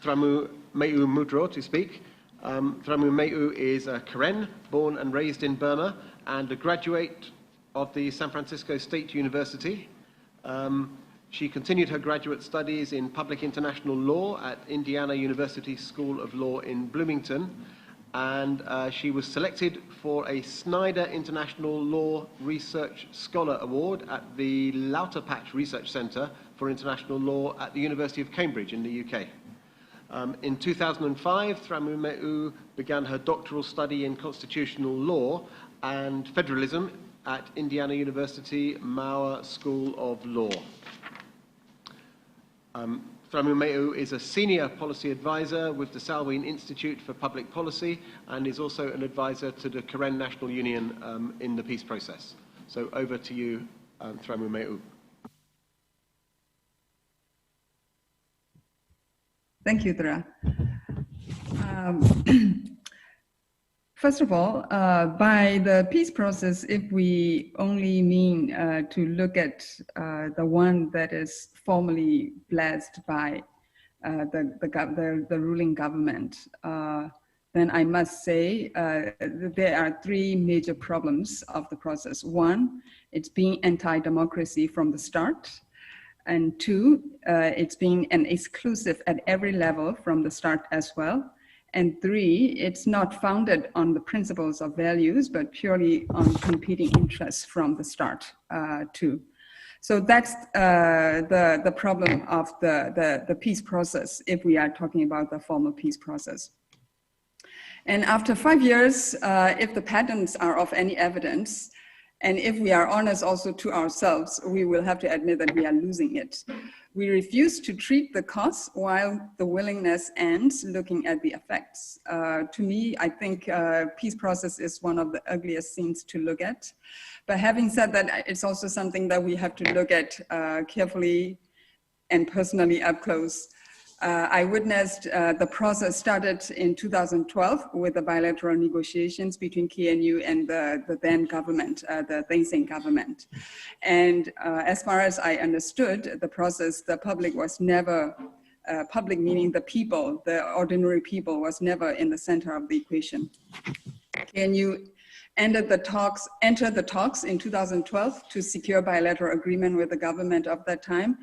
Thramu Meu Mudro to speak. Thramu Meu is a Karen, born and raised in Burma, and a graduate of the San Francisco State University. She continued her graduate studies in public international law at Indiana University School of Law in Bloomington, and she was selected for a Snyder International Law Research Scholar Award at the Lauterpatch Research Centre for International Law at the University of Cambridge in the UK. In 2005, Thramu Meu began her doctoral study in constitutional law and federalism at Indiana University Mauer School of Law. Thramume'u is a senior policy advisor with the Salween Institute for Public Policy and is also an advisor to the Karen National Union in the peace process. So over to you, Thramume'u. Thank you, Thra. First of all, by the peace process, if we only mean to look at the one that is formally blessed by the ruling government, then I must say there are three major problems of the process. One, it's being anti-democracy from the start. And two, it's being an exclusive at every level from the start as well. And three, it's not founded on the principles of values, but purely on competing interests from the start too. So that's the problem of the peace process, if we are talking about the formal peace process. And after 5 years, if the patterns are of any evidence, and if we are honest also to ourselves, we will have to admit that we are losing it. We refuse to treat the cause while the willingness ends looking at the effects. To me, I think peace process is one of the ugliest things to look at. But having said that, it's also something that we have to look at carefully and personally up close. I witnessed the process started in 2012 with the bilateral negotiations between KNU and the then government, the Thein Sein government. And as far as I understood the process, the public was never, public meaning the people, the ordinary people, was never in the center of the equation. KNU entered the talks in 2012 to secure bilateral agreement with the government of that time.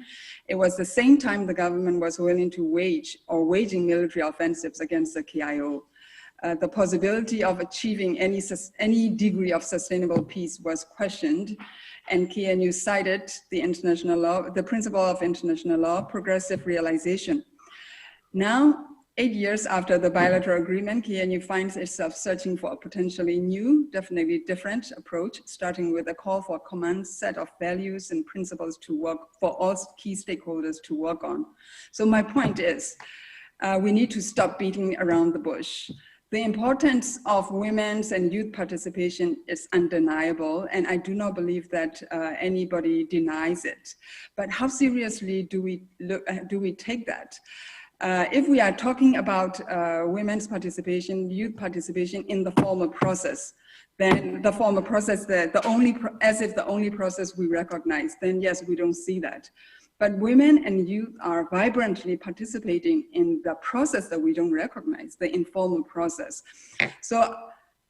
It was the same time the government was willing to waging military offensives against the KIO. The possibility of achieving any degree of sustainable peace was questioned, and KNU cited the international law, the principle of international law, progressive realization. Now, 8 years after the bilateral agreement, KNU finds itself searching for a potentially new, definitely different approach, starting with a call for a common set of values and principles to work for all key stakeholders to work on. So my point is, we need to stop beating around the bush. The importance of women's and youth participation is undeniable, and I do not believe that anybody denies it. But how seriously do we take that? If we are talking about women's participation, youth participation in the formal process, then the formal process, as if the only process we recognize, then yes, we don't see that. But women and youth are vibrantly participating in the process that we don't recognize, the informal process. So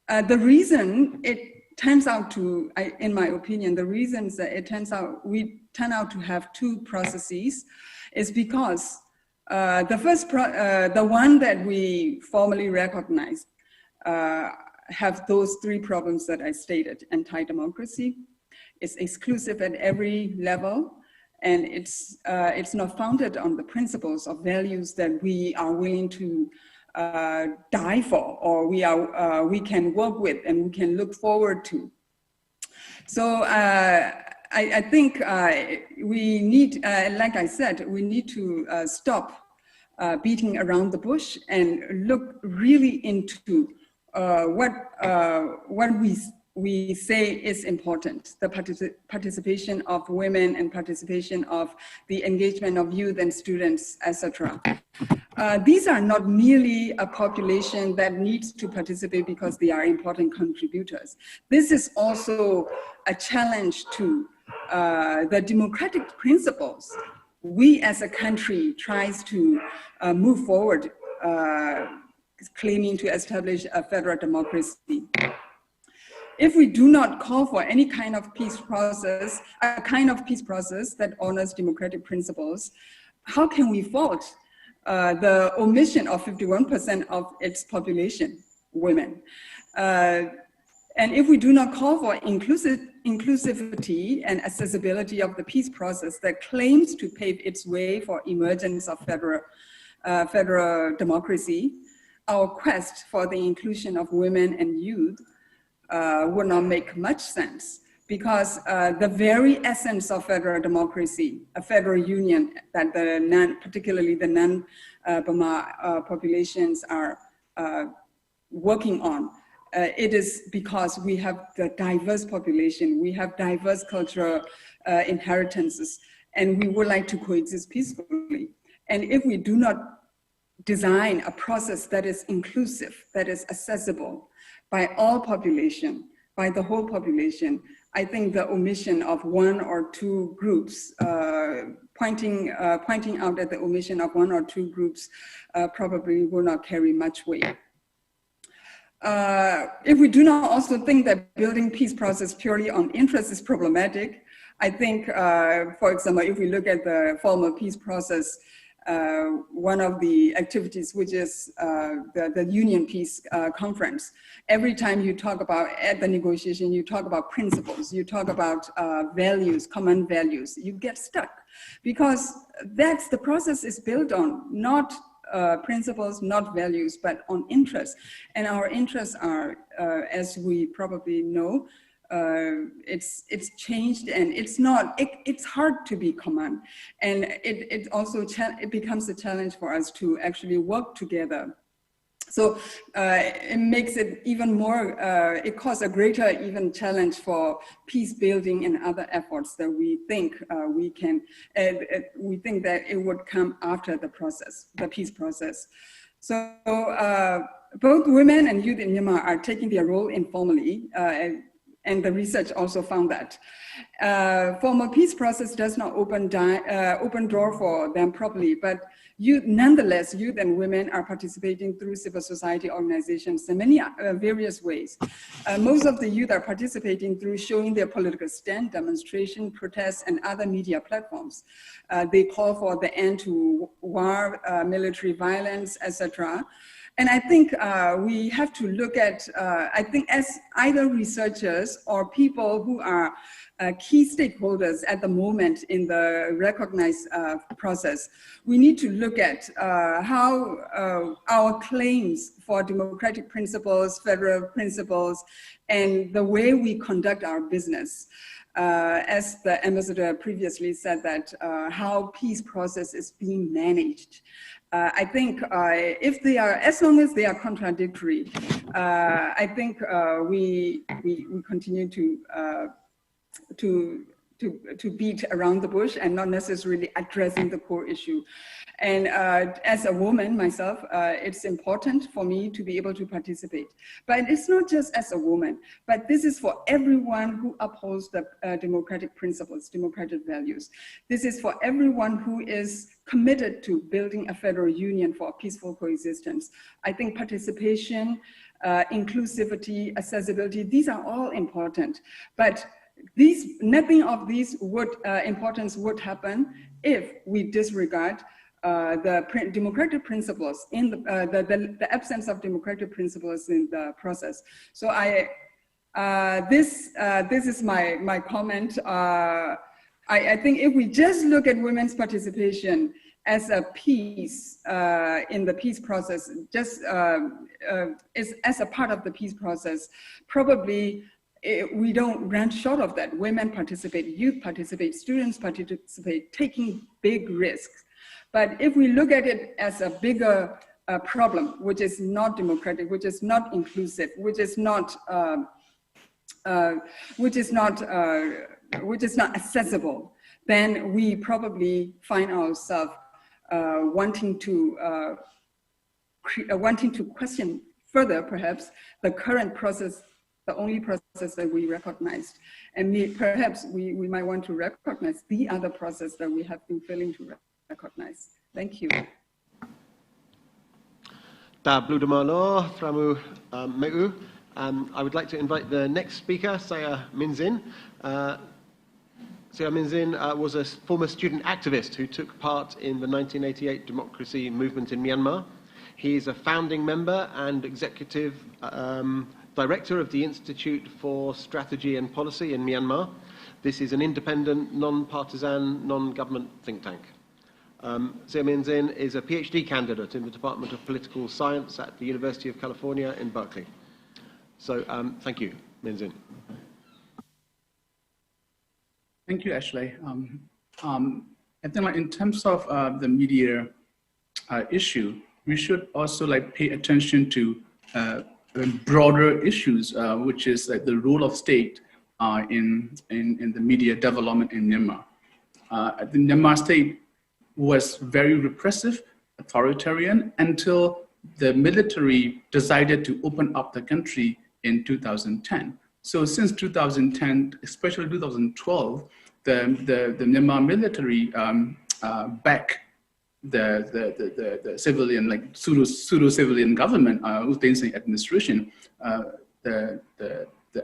the reason it turns out to, in my opinion, the reasons that we turn out to have two processes is because the one that we formally recognize have those three problems that I stated: anti-democracy, it's exclusive at every level, and it's not founded on the principles of values that we are willing to die for, or we can work with and we can look forward to. So I think we need, like I said, we need to stop beating around the bush and look really into what we say is important: the participation of women and participation of the engagement of youth and students, etc. These are not merely a population that needs to participate because they are important contributors. This is also a challenge to the democratic principles we as a country tries to move forward, claiming to establish a federal democracy. If we do not call for any kind of peace process, a kind of peace process that honors democratic principles, how can we fault the omission of 51% of its population, women? And if we do not call for inclusivity and accessibility of the peace process that claims to pave its way for emergence of federal democracy, our quest for the inclusion of women and youth would not make much sense. because the very essence of federal democracy, a federal union that particularly the non-Burma populations are working on, it is because we have the diverse population, we have diverse cultural inheritances, and we would like to coexist peacefully. And if we do not design a process that is inclusive, that is accessible by all population, by the whole population, I think the omission of one or two groups, pointing out that the omission of one or two groups probably will not carry much weight. If we do not also think that building peace process purely on interest is problematic, I think, for example, if we look at the formal peace process, one of the activities, which is the Union Peace Conference, every time you talk about, at the negotiation, you talk about principles, you talk about values, common values, you get stuck. Because that's the process is built on, not principles, not values, but on interests. And our interests are, as we probably know, it's changed, and it's hard to be common. And it also it becomes a challenge for us to actually work together. So it makes it even more, it causes a greater even challenge for peace building and other efforts that we think we think that it would come after the process, the peace process. So both women and youth in Myanmar are taking their role informally, and the research also found that. Formal peace process does not open door for them properly, but nonetheless, youth and women are participating through civil society organizations in many various ways. Most of the youth are participating through showing their political stand, demonstration, protests, and other media platforms. They call for the end to war, military violence, etc. And I think we have to look at, I think as either researchers or people who are key stakeholders at the moment in the recognized process, we need to look at how our claims for democratic principles, federal principles, and the way we conduct our business. As the ambassador previously said, that how peace process is being managed. I think if they are, as long as they are contradictory, I think we continue to beat around the bush and not necessarily addressing the core issue. And as a woman myself, it's important for me to be able to participate. But it's not just as a woman, but this is for everyone who upholds the democratic principles, democratic values. This is for everyone who is committed to building a federal union for peaceful coexistence. I think participation, inclusivity, accessibility, these are all important. But nothing of these importance would happen if we disregard the democratic principles in the absence of democratic principles in the process. So this is my comment. I think if we just look at women's participation as a piece in the peace process, just as a part of the peace process, probably we don't run short of that. Women participate, youth participate, students participate, taking big risks. But if we look at it as a bigger problem, which is not democratic, which is not inclusive, which is not accessible, then we probably find ourselves wanting to question further, perhaps, the current process, the only process that we recognized. And perhaps we might want to recognize the other process that we have been failing to recognize. Thank you. Da Bludamalo, Framu Meu. I would like to invite the next speaker, Saya Minzin. Saya Minzin was a former student activist who took part in the 1988 democracy movement in Myanmar. He is a founding member and executive director of the Institute for Strategy and Policy in Myanmar. This is an independent, non-partisan, non-government think tank. Saya Minzin is a PhD candidate in the Department of Political Science at the University of California in Berkeley. So thank you, Minzin. Thank you, Ashley. I think like in terms of the media issue, we should also like pay attention to broader issues, which is like the role of state in the media development in Myanmar. The Myanmar state was very repressive, authoritarian, until the military decided to open up the country in 2010. So since 2010, especially 2012, the Myanmar military backed the civilian, like pseudo-civilian government, Wu Taint administration,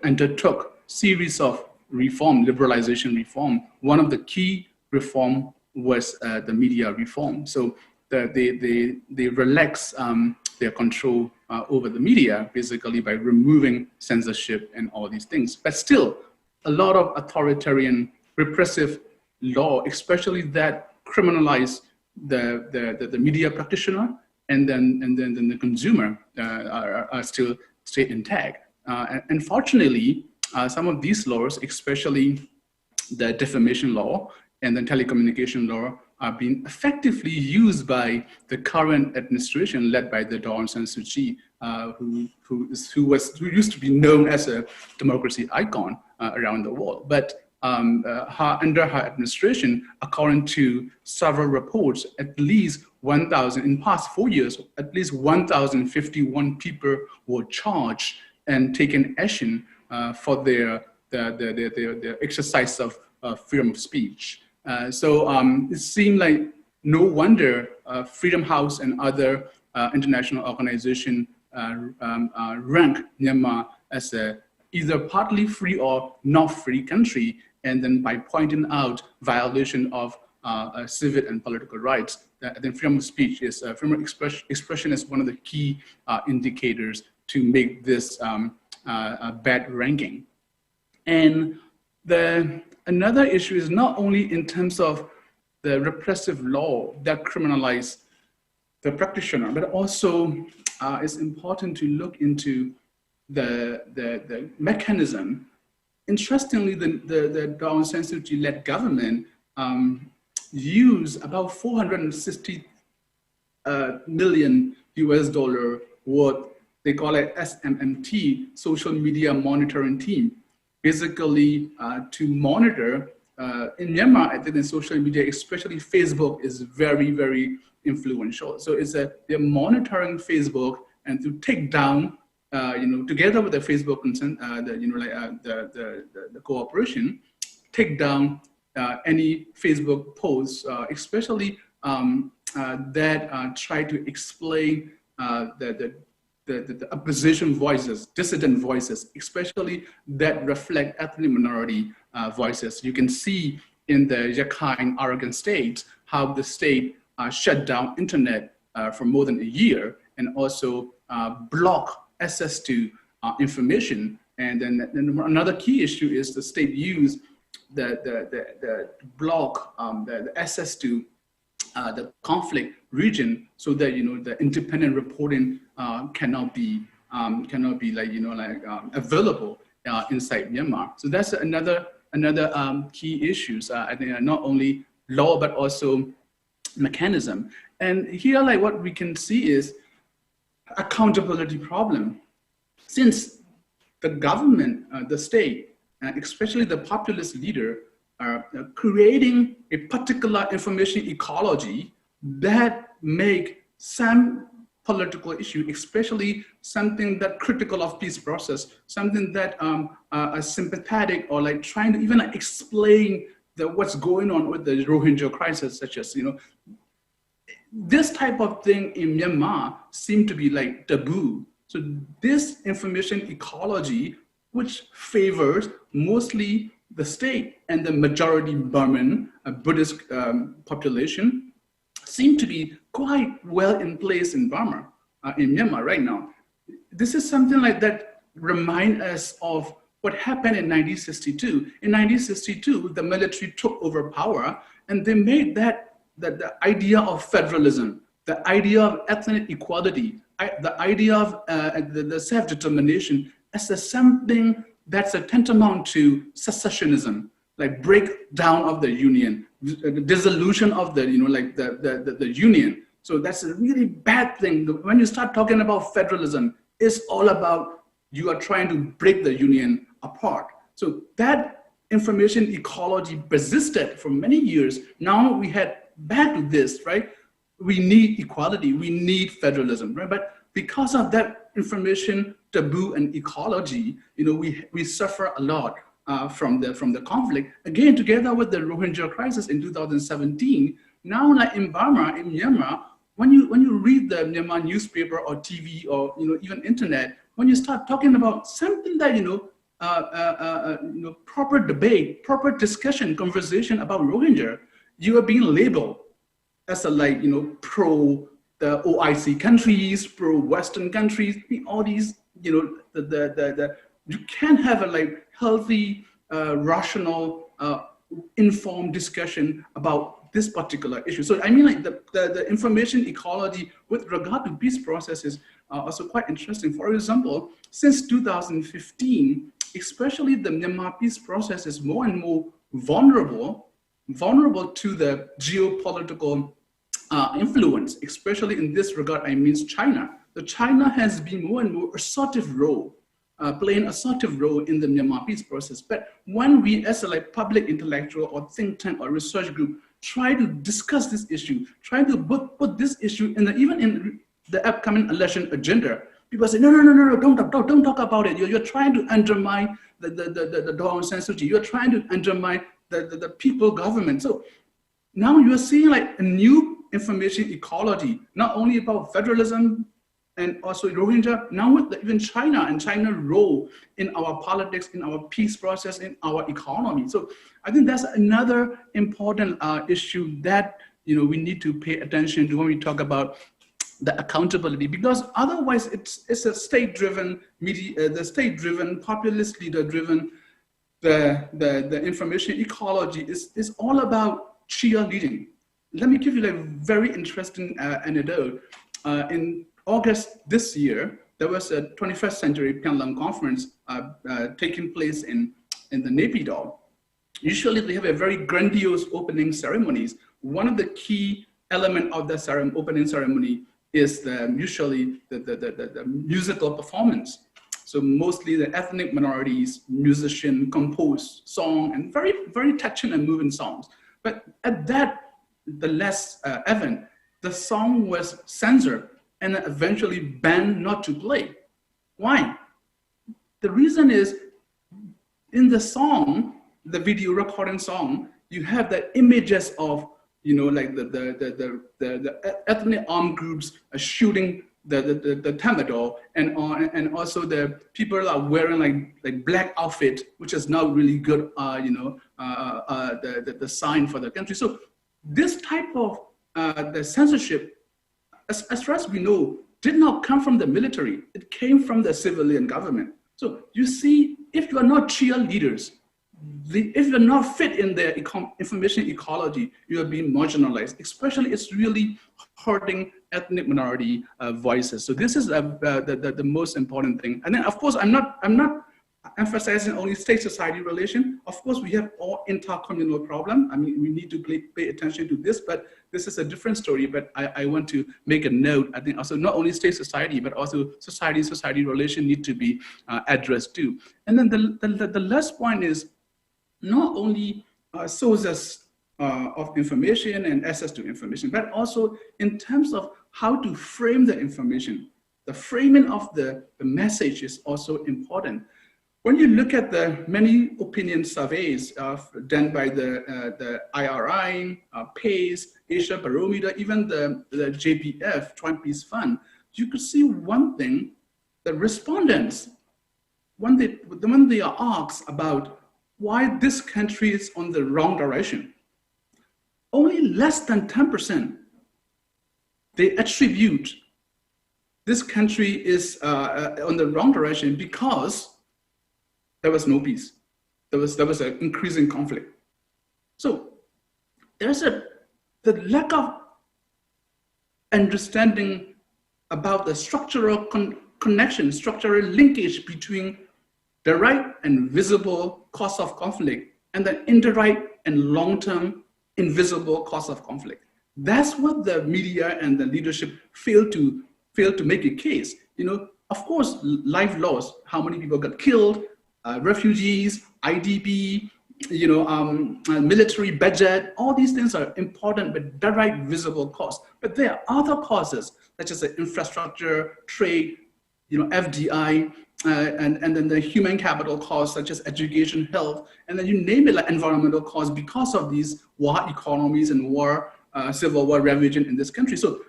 undertook series of reform, liberalization reform. One of the key reform was the media reform. So they relax their control over the media, basically by removing censorship and all these things. But still, a lot of authoritarian, repressive law, especially that criminalize the media practitioner and then the consumer are still stay intact. Unfortunately, some of these laws, especially the defamation law and the telecommunication law, are being effectively used by the current administration led by the Aung San Suu Kyi, who used to be known as a democracy icon around the world. But under her administration, according to several reports, at least 1,000, in past 4 years, at least 1,051 people were charged and taken action for their exercise of freedom of speech. So it seemed like no wonder Freedom House and other international organizations rank Myanmar as a either partly free or not free country, and then by pointing out violation of civil and political rights, then freedom of speech is freedom of expression is one of the key indicators to make this a bad ranking. And another issue is not only in terms of the repressive law that criminalize the practitioner, but also it's important to look into the mechanism. Interestingly, the Aung San Suu Kyi-led government used about $460 million worth, they call it SMMT, social media monitoring team, basically to monitor in Myanmar. I think in social media, especially Facebook, is very, very influential. So they're monitoring Facebook and to take down, together with the Facebook consent, the cooperation, take down any Facebook posts, especially that try to explain the opposition voices, dissident voices, especially that reflect ethnic minority voices. You can see in the Rakhine Oregon state how the state shut down internet for more than a year and also block access to information. And then another key issue is the state used the block the access to the conflict region, so that the independent reporting cannot be available inside Myanmar. So that's another key issues. I think not only law but also mechanism. And here, what we can see is accountability problem. Since the government, the state, especially the populist leader, are creating a particular information ecology that make some political issue, especially something that critical of peace process, something that are sympathetic or trying to even explain what's going on with the Rohingya crisis, such as, this type of thing in Myanmar seem to be taboo. So this information ecology, which favors mostly the state and the majority Burman Buddhist population, seem to be quite well in place in Burma, in Myanmar right now. This is something that remind us of what happened in 1962. In 1962, the military took over power and they made the idea of federalism, the idea of ethnic equality, the idea of the self-determination as something that's a tantamount to secessionism. like breakdown of the union, the dissolution of the, like the union. So that's a really bad thing. When you start talking about federalism, it's all about you are trying to break the union apart. So that information ecology persisted for many years. Now we had back to this, right? We need equality, we need federalism, right? But because of that information taboo and ecology, we suffer a lot from the conflict. Again, together with the Rohingya crisis in 2017, now like in Burma, in Myanmar, when you read the Myanmar newspaper or TV or even internet, when you start talking about something that proper debate, proper discussion, conversation about Rohingya, you are being labeled as a pro the OIC countries, pro Western countries, all these you can't have a healthy, rational, informed discussion about this particular issue. So I mean, the information ecology with regard to peace processes are also quite interesting. For example, since 2015, especially the Myanmar peace process is more and more vulnerable to the geopolitical influence, especially in this regard, I mean China. So China has been more and more assertive role, playing assertive role in the Myanmar peace process. But when we as a public intellectual or think tank or research group try to discuss this issue, try to put this issue even in the upcoming election agenda, people say, no, don't talk about it. You're trying to undermine the Dawn San Suu Kyi. You're trying to undermine the people government. So now you're seeing a new information ecology, not only about federalism and also Rohingya, now with even China and China's role in our politics, in our peace process, in our economy. So I think that's another important issue that we need to pay attention to when we talk about the accountability, because otherwise it's a state-driven media, the state-driven, populist leader-driven, the information ecology is all about cheerleading. Let me give you a very interesting anecdote. In August this year, there was a 21st Century Pyongyang conference taking place in the Naypyidaw. Usually they have a very grandiose opening ceremonies. One of the key elements of the opening ceremony is usually the musical performance. So mostly the ethnic minorities, musicians, compose song, and very, very touching and moving songs. But at the last event, the song was censored and eventually banned not to play. Why? The reason is, in the song, the video recording song, you have the images of the ethnic armed groups shooting the Tamador, and also the people are wearing like black outfit, which is not really good, the sign for the country. So this type of the censorship, as far as we know, did not come from the military. It came from the civilian government. So you see, if you are not cheerleaders, if you're not fit in the information ecology, you are being marginalized. Especially, it's really hurting ethnic minority voices. So this is the most important thing. And then, of course, I'm not emphasizing only state-society relation. Of course, we have all intercommunal problem. I mean, we need to pay attention to this, but this is a different story. But I want to make a note. I think also not only state-society, but also society relation need to be addressed too. And then the last point is not only sources of information and access to information, but also in terms of how to frame the information. The framing of the message is also important. When you look at the many opinion surveys done by the IRI, PACE, Asia Barometer, even the JPF, Joint Peace Fund, you could see one thing: the respondents, when they are asked about why this country is on the wrong direction, only less than 10% they attribute this country is on the wrong direction because there was no peace. There was an increasing conflict. So there's the lack of understanding about the structural structural linkage between direct and visible cause of conflict and the indirect and long-term invisible cost of conflict. That's what the media and the leadership fail to make a case. Of course, life loss, how many people got killed, refugees, IDP, military budget, all these things are important but direct visible costs. But there are other causes such as the infrastructure, trade, FDI, and then the human capital costs such as education, health, and then you name it, like environmental costs because of these war economies and war, civil war ravaging in this country. So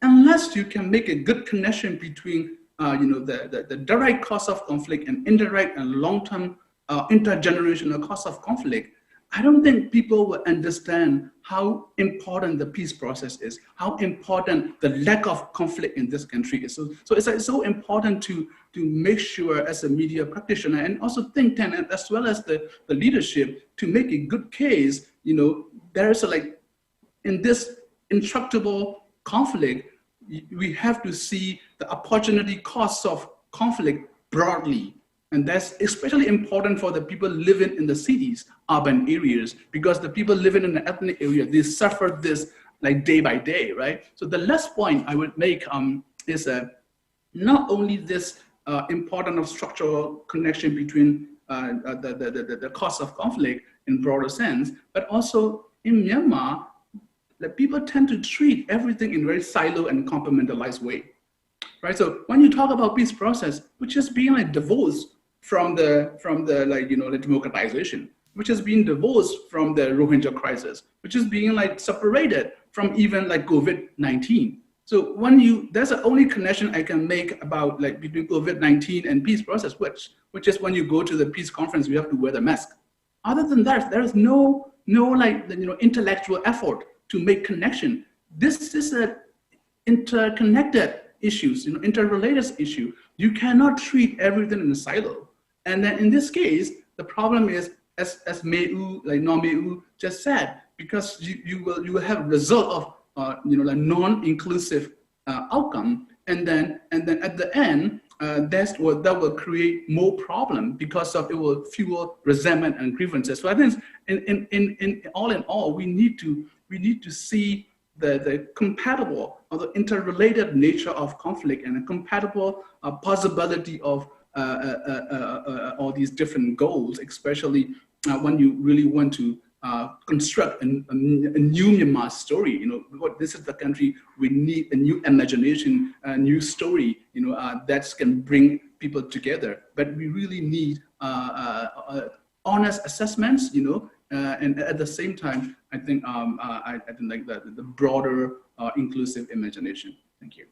unless you can make a good connection between the direct cost of conflict and indirect and long-term intergenerational cost of conflict, I don't think people will understand how important the peace process is, how important the lack of conflict in this country is. So it's so important to make sure as a media practitioner and also think tank as well as the leadership to make a good case. There is in this intractable conflict, we have to see the opportunity costs of conflict broadly. And that's especially important for the people living in the cities, urban areas, because the people living in the ethnic area, they suffer this day by day, right? So the last point I would make is that not only this important of structural connection between the cost of conflict in broader sense, but also in Myanmar, the people tend to treat everything in a very silo and compartmentalized way, right? So when you talk about peace process, which is being divorced from the democratization, which is being divorced from the Rohingya crisis, which is being separated from even COVID-19. So there's the only connection I can make about between COVID-19 and peace process, which is when you go to the peace conference, you have to wear the mask. Other than that, there is no intellectual effort to make connection. This is an interconnected issues, interrelated issue. You cannot treat everything in a silo. And then in this case, the problem is, as Meu just said, because you will have a result of non-inclusive outcome, and then at the end, that will create more problem because it will fuel resentment and grievances. So I think in all, we need to see the compatible or the interrelated nature of conflict and a compatible possibility of all these different goals, especially when you really want to construct a new Myanmar story. This is the country, we need a new imagination, a new story, that can bring people together. But we really need honest assessments, and at the same time, I think I think the broader inclusive imagination. Thank you.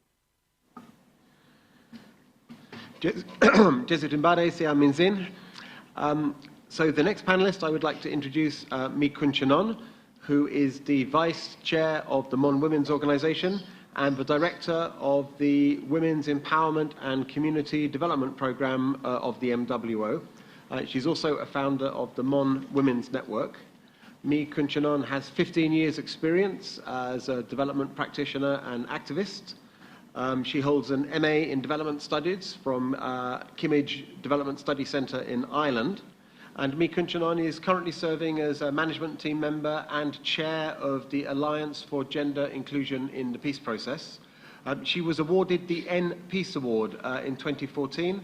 So the next panelist, I would like to introduce Mi Kunchanon, who is the Vice Chair of the Mon Women's Organization and the Director of the Women's Empowerment and Community Development Program of the MWO. She's also a founder of the Mon Women's Network. Mi Kunchanon has 15 years experience as a development practitioner and activist. She holds an MA in Development Studies from Kimmage Development Study Centre in Ireland. And Mi Kunchanon is currently serving as a management team member and chair of the Alliance for Gender Inclusion in the Peace Process. She was awarded the N Peace Award in 2014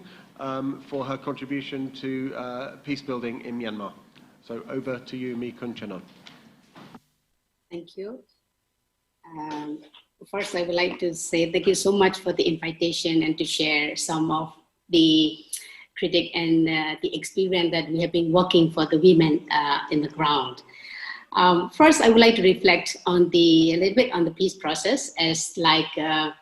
for her contribution to peace building in Myanmar. So over to you, Mi Kunchanon. Thank you. First, I would like to say thank you so much for the invitation and to share some of the critique and the experience that we have been working for the women in the ground. First, I would like to reflect on a little bit on the peace process as the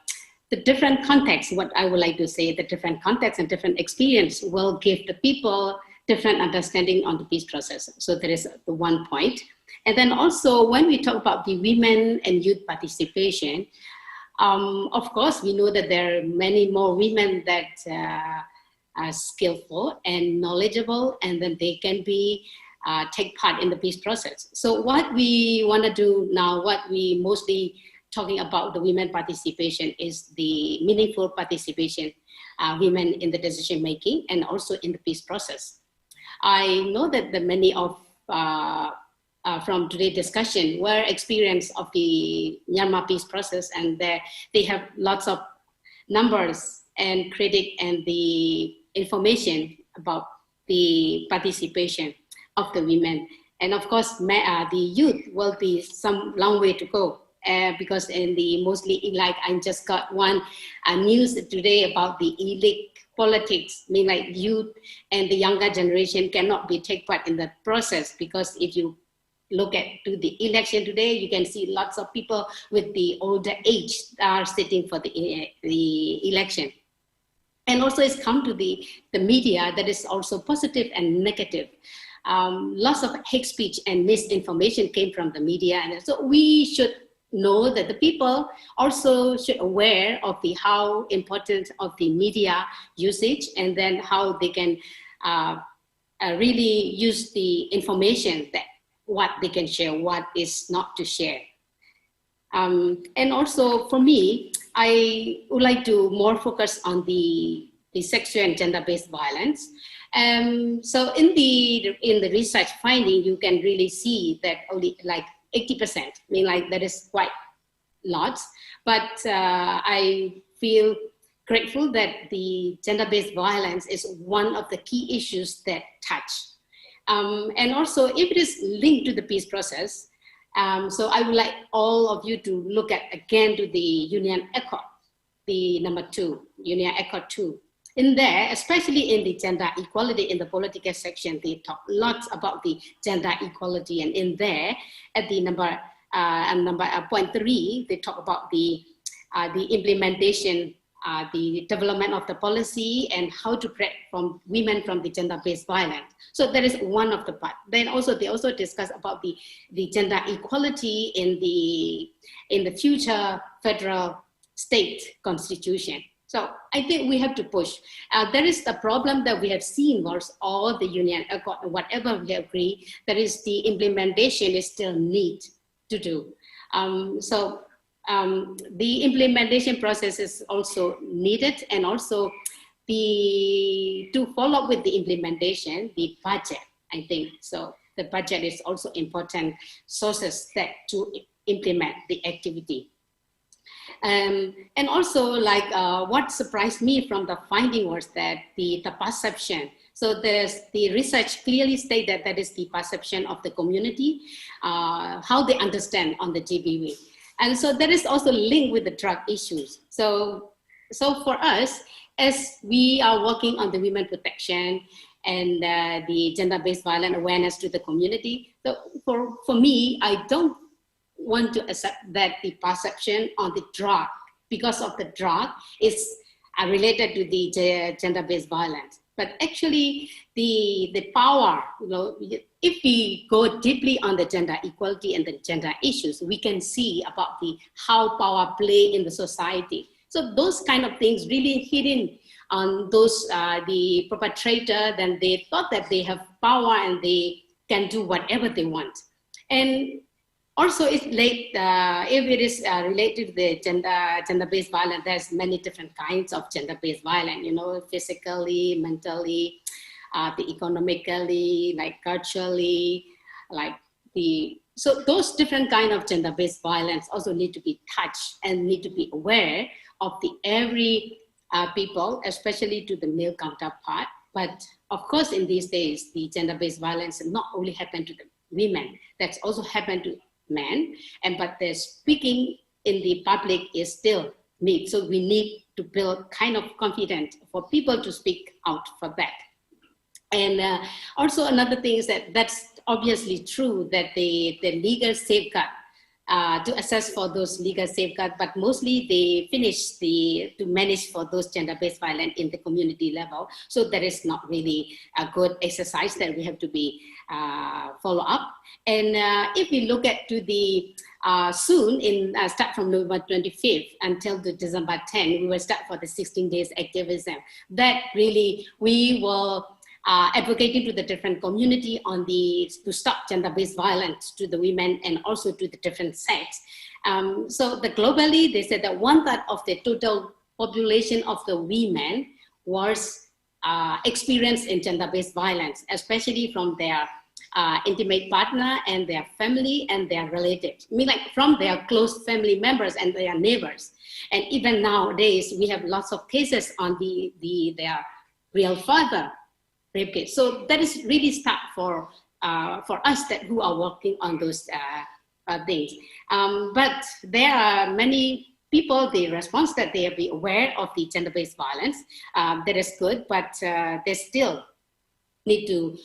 different contexts. What I would like to say, the different contexts and different experience will give the people different understanding on the peace process. So that is the one point. And then also when we talk about the women and youth participation, of course, we know that there are many more women that are skillful and knowledgeable, and then they can take part in the peace process. So what we want to do now, what we mostly talking about the women participation is the meaningful participation, women in the decision making and also in the peace process. I know that many of from today's discussion were experience of the Myanmar peace process, and they have lots of numbers and critic and the information about the participation of the women. And of course, the youth will be some long way to go because in the mostly, like I just got one news today about the elite politics, I mean like youth and the younger generation cannot be take part in the process, because if you look at to the election today, you can see lots of people with the older age are sitting for the election. And also it's come to the media that is also positive and negative. Lots of hate speech and misinformation came from the media. And so we should know that the people also should aware of the how important of the media usage, and then how they can really use the information that what they can share, what is not to share. And also for me, I would like to more focus on the sexual and gender-based violence. So in the research finding, you can really see that only like 80%, I mean like that is quite lots, but I feel grateful that the gender-based violence is one of the key issues that touch. And also if it is linked to the peace process, so I would like all of you to look at again to the Union Accord, the number 2, Union Accord 2. In there, especially in the gender equality in the political section, they talk lots about the gender equality. And in there, at the number point 3, they talk about the implementation, the development of the policy, and how to protect from women from the gender-based violence. So that is one of the part. Then also they also discuss about the gender equality in the future federal state constitution. So I think we have to push. There is the problem that we have seen was all the Union Accord, whatever we agree, that is the implementation is still need to do. The implementation process is also needed, and also to follow up with the implementation, the budget, I think. So the budget is also important sources that to implement the activity. And also like what surprised me from the finding was that the perception. So there's the research clearly stated that is the perception of the community, how they understand on the GBV. And so that is also linked with the drug issues. So for us, as we are working on the women protection and the gender-based violence awareness to the community, so for me, I don't want to accept that the perception on the drug, because of the drug, is related to the gender-based violence. But actually, the power, if we go deeply on the gender equality and the gender issues, we can see about how power play in the society. So those kind of things really hidden on those, the perpetrator, then they thought that they have power and they can do whatever they want. And also, it's like if it is related to the gender-based violence, there's many different kinds of gender-based violence, physically, mentally, the economically, like culturally, so those different kind of gender-based violence also need to be touched and need to be aware of the every people, especially to the male counterpart. But of course, in these days, the gender-based violence not only happen to the women, that's also happened to men, but the speaking in the public is still need. So we need to build kind of confidence for people to speak out for that. And also another thing is that that's obviously true that the legal safeguard to assess for those legal safeguards, but mostly they finish to manage for those gender-based violence in the community level. So that is not really a good exercise that we have to be follow up. And if we look at to the soon start from November 25th until the December 10, we will start for the 16 days activism. That really we will advocating to the different community on to stop gender-based violence to the women and also to the different sex. So globally, they said that 1/3 of the total population of the women was experienced in gender-based violence, especially from their intimate partner and their family and their relatives. I mean, like from their close family members and their neighbors. And even nowadays, we have lots of cases on their real father rape case. So that is really start for us that who are working on those things. But there are many people, the response that they be aware of the gender-based violence, that is good, but they still need to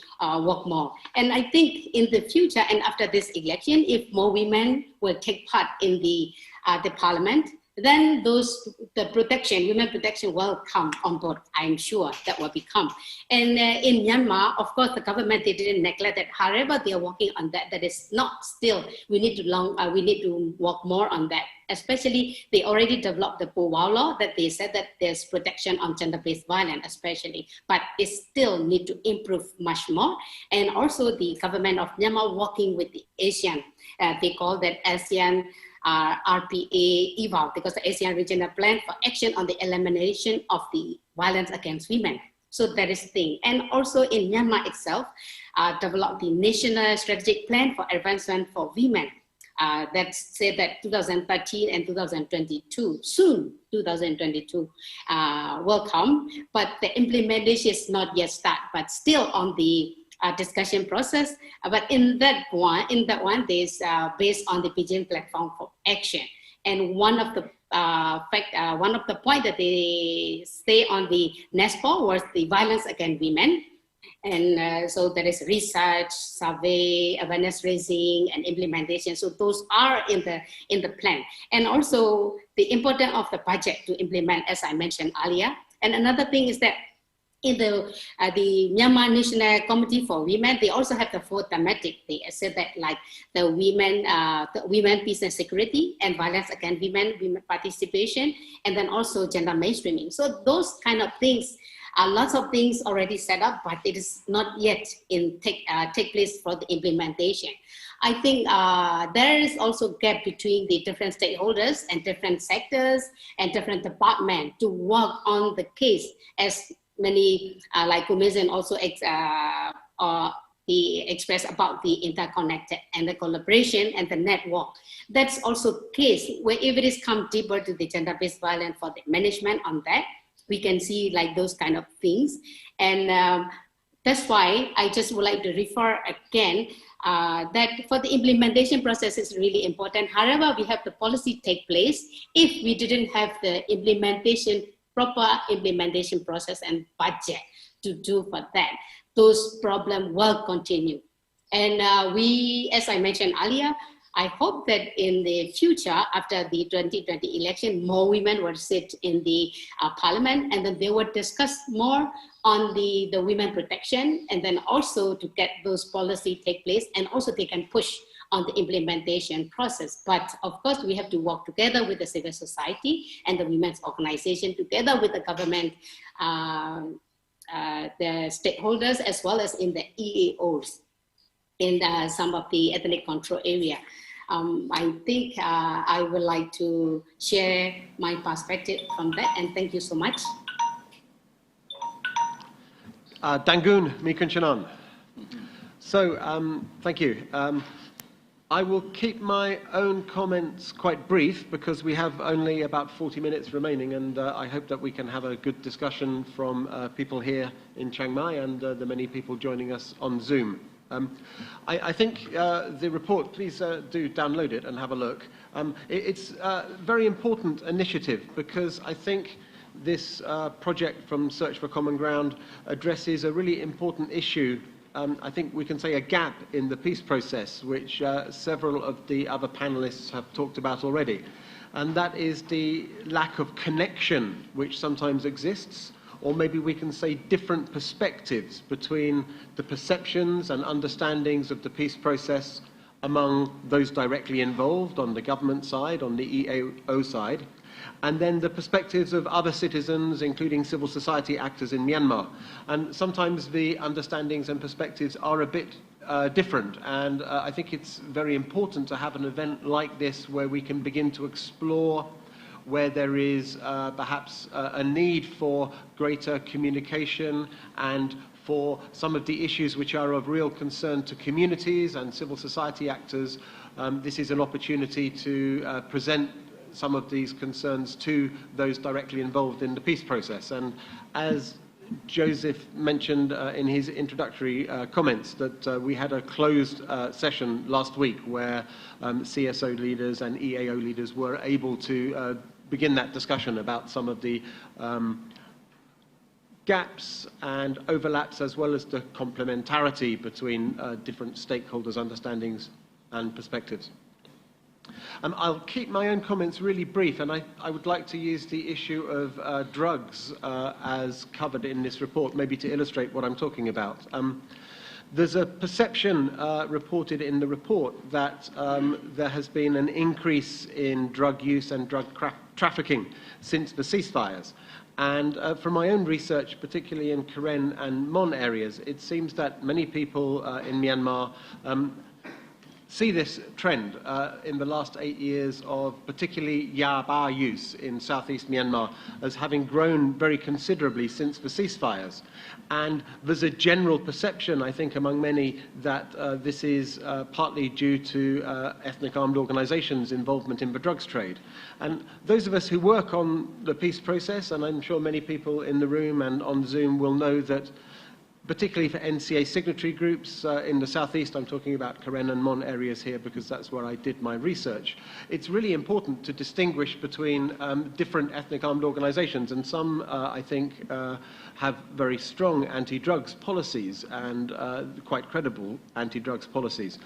work more. And I think in the future and after this election, if more women will take part in the parliament, then the protection, women protection will come on board. I'm sure that will become. And in Myanmar, of course, the government, they didn't neglect that. However, they are working on that. That is not still, we need to work more on that. Especially, they already developed the Powwow law that they said that there's protection on gender-based violence, especially, but it still need to improve much more. And also the government of Myanmar working with the ASEAN, they call that ASEAN RPA EVAL, because the ASEAN Regional Plan for Action on the Elimination of the Violence Against Women. So that is the thing. And also in Myanmar itself, developed the National Strategic Plan for Advancement for Women. That said that 2013 and 2022, soon 2022 will come, but the implementation is not yet started, but still on the discussion process. But in that one, there's based on the Beijing Platform for Action. And one of the points that they stay on the NESPO was the violence against women. And so there is research, survey, awareness raising, and implementation. So those are in the plan. And also the importance of the budget to implement, as I mentioned earlier. And another thing is that in the Myanmar National Committee for Women, they also have the 4 thematic. They said that like the women, peace and security, and violence against women participation, and then also gender mainstreaming. So those kind of things, lots of things already set up, but it is not yet take place for the implementation. I think there is also gap between the different stakeholders and different sectors and different departments to work on the case, as many like Kumezen also he expressed about the interconnected and the collaboration and the network. That's also case where if it is come deeper to the gender-based violence for the management on that, we can see like those kind of things. And that's why I just would like to refer again that for the implementation process is really important. However, we have the policy take place. If we didn't have the proper implementation process and budget to do for that, those problems will continue. And we, as I mentioned earlier, I hope that in the future, after the 2020 election, more women will sit in the parliament, and then they will discuss more on the women protection, and then also to get those policy take place, and also they can push on the implementation process. But of course, we have to work together with the civil society and the women's organization, together with the government, the stakeholders, as well as in the EAOs in some of the ethnic control area. I think I would like to share my perspective from that, and thank you so much. Dangun Mikunchanan. So, thank you. I will keep my own comments quite brief because we have only about 40 minutes remaining, and I hope that we can have a good discussion from people here in Chiang Mai and the many people joining us on Zoom. I think the report, please do download it and have a look. It's a very important initiative because I think this project from Search for Common Ground addresses a really important issue. I think we can say a gap in the peace process, which several of the other panelists have talked about already. And that is the lack of connection which sometimes exists, or maybe we can say different perspectives between the perceptions and understandings of the peace process among those directly involved on the government side, on the EAO side, and then the perspectives of other citizens, including civil society actors in Myanmar. And sometimes the understandings and perspectives are a bit different, and I think it's very important to have an event like this where we can begin to explore where there is perhaps a need for greater communication and for some of the issues which are of real concern to communities and civil society actors. This is an opportunity to present some of these concerns to those directly involved in the peace process. And as Joseph mentioned in his introductory comments, that we had a closed session last week where CSO leaders and EAO leaders were able to begin that discussion about some of the gaps and overlaps, as well as the complementarity between different stakeholders' understandings and perspectives. I'll keep my own comments really brief, and I would like to use the issue of drugs as covered in this report, maybe to illustrate what I'm talking about. There's a perception reported in the report that there has been an increase in drug use and drug trafficking since the ceasefires. And from my own research, particularly in Karen and Mon areas, it seems that many people in Myanmar see this trend in the last 8 years of particularly yaba use in southeast Myanmar as having grown very considerably since the ceasefires. And there's a general perception, I think, among many that this is partly due to ethnic armed organizations' involvement in the drugs trade. And those of us who work on the peace process, and I'm sure many people in the room and on Zoom will know that particularly for NCA signatory groups in the southeast, I'm talking about Karen and Mon areas here because that's where I did my research. It's really important to distinguish between different ethnic armed organizations, and some, I think, have very strong anti-drugs policies and quite credible anti-drugs policies.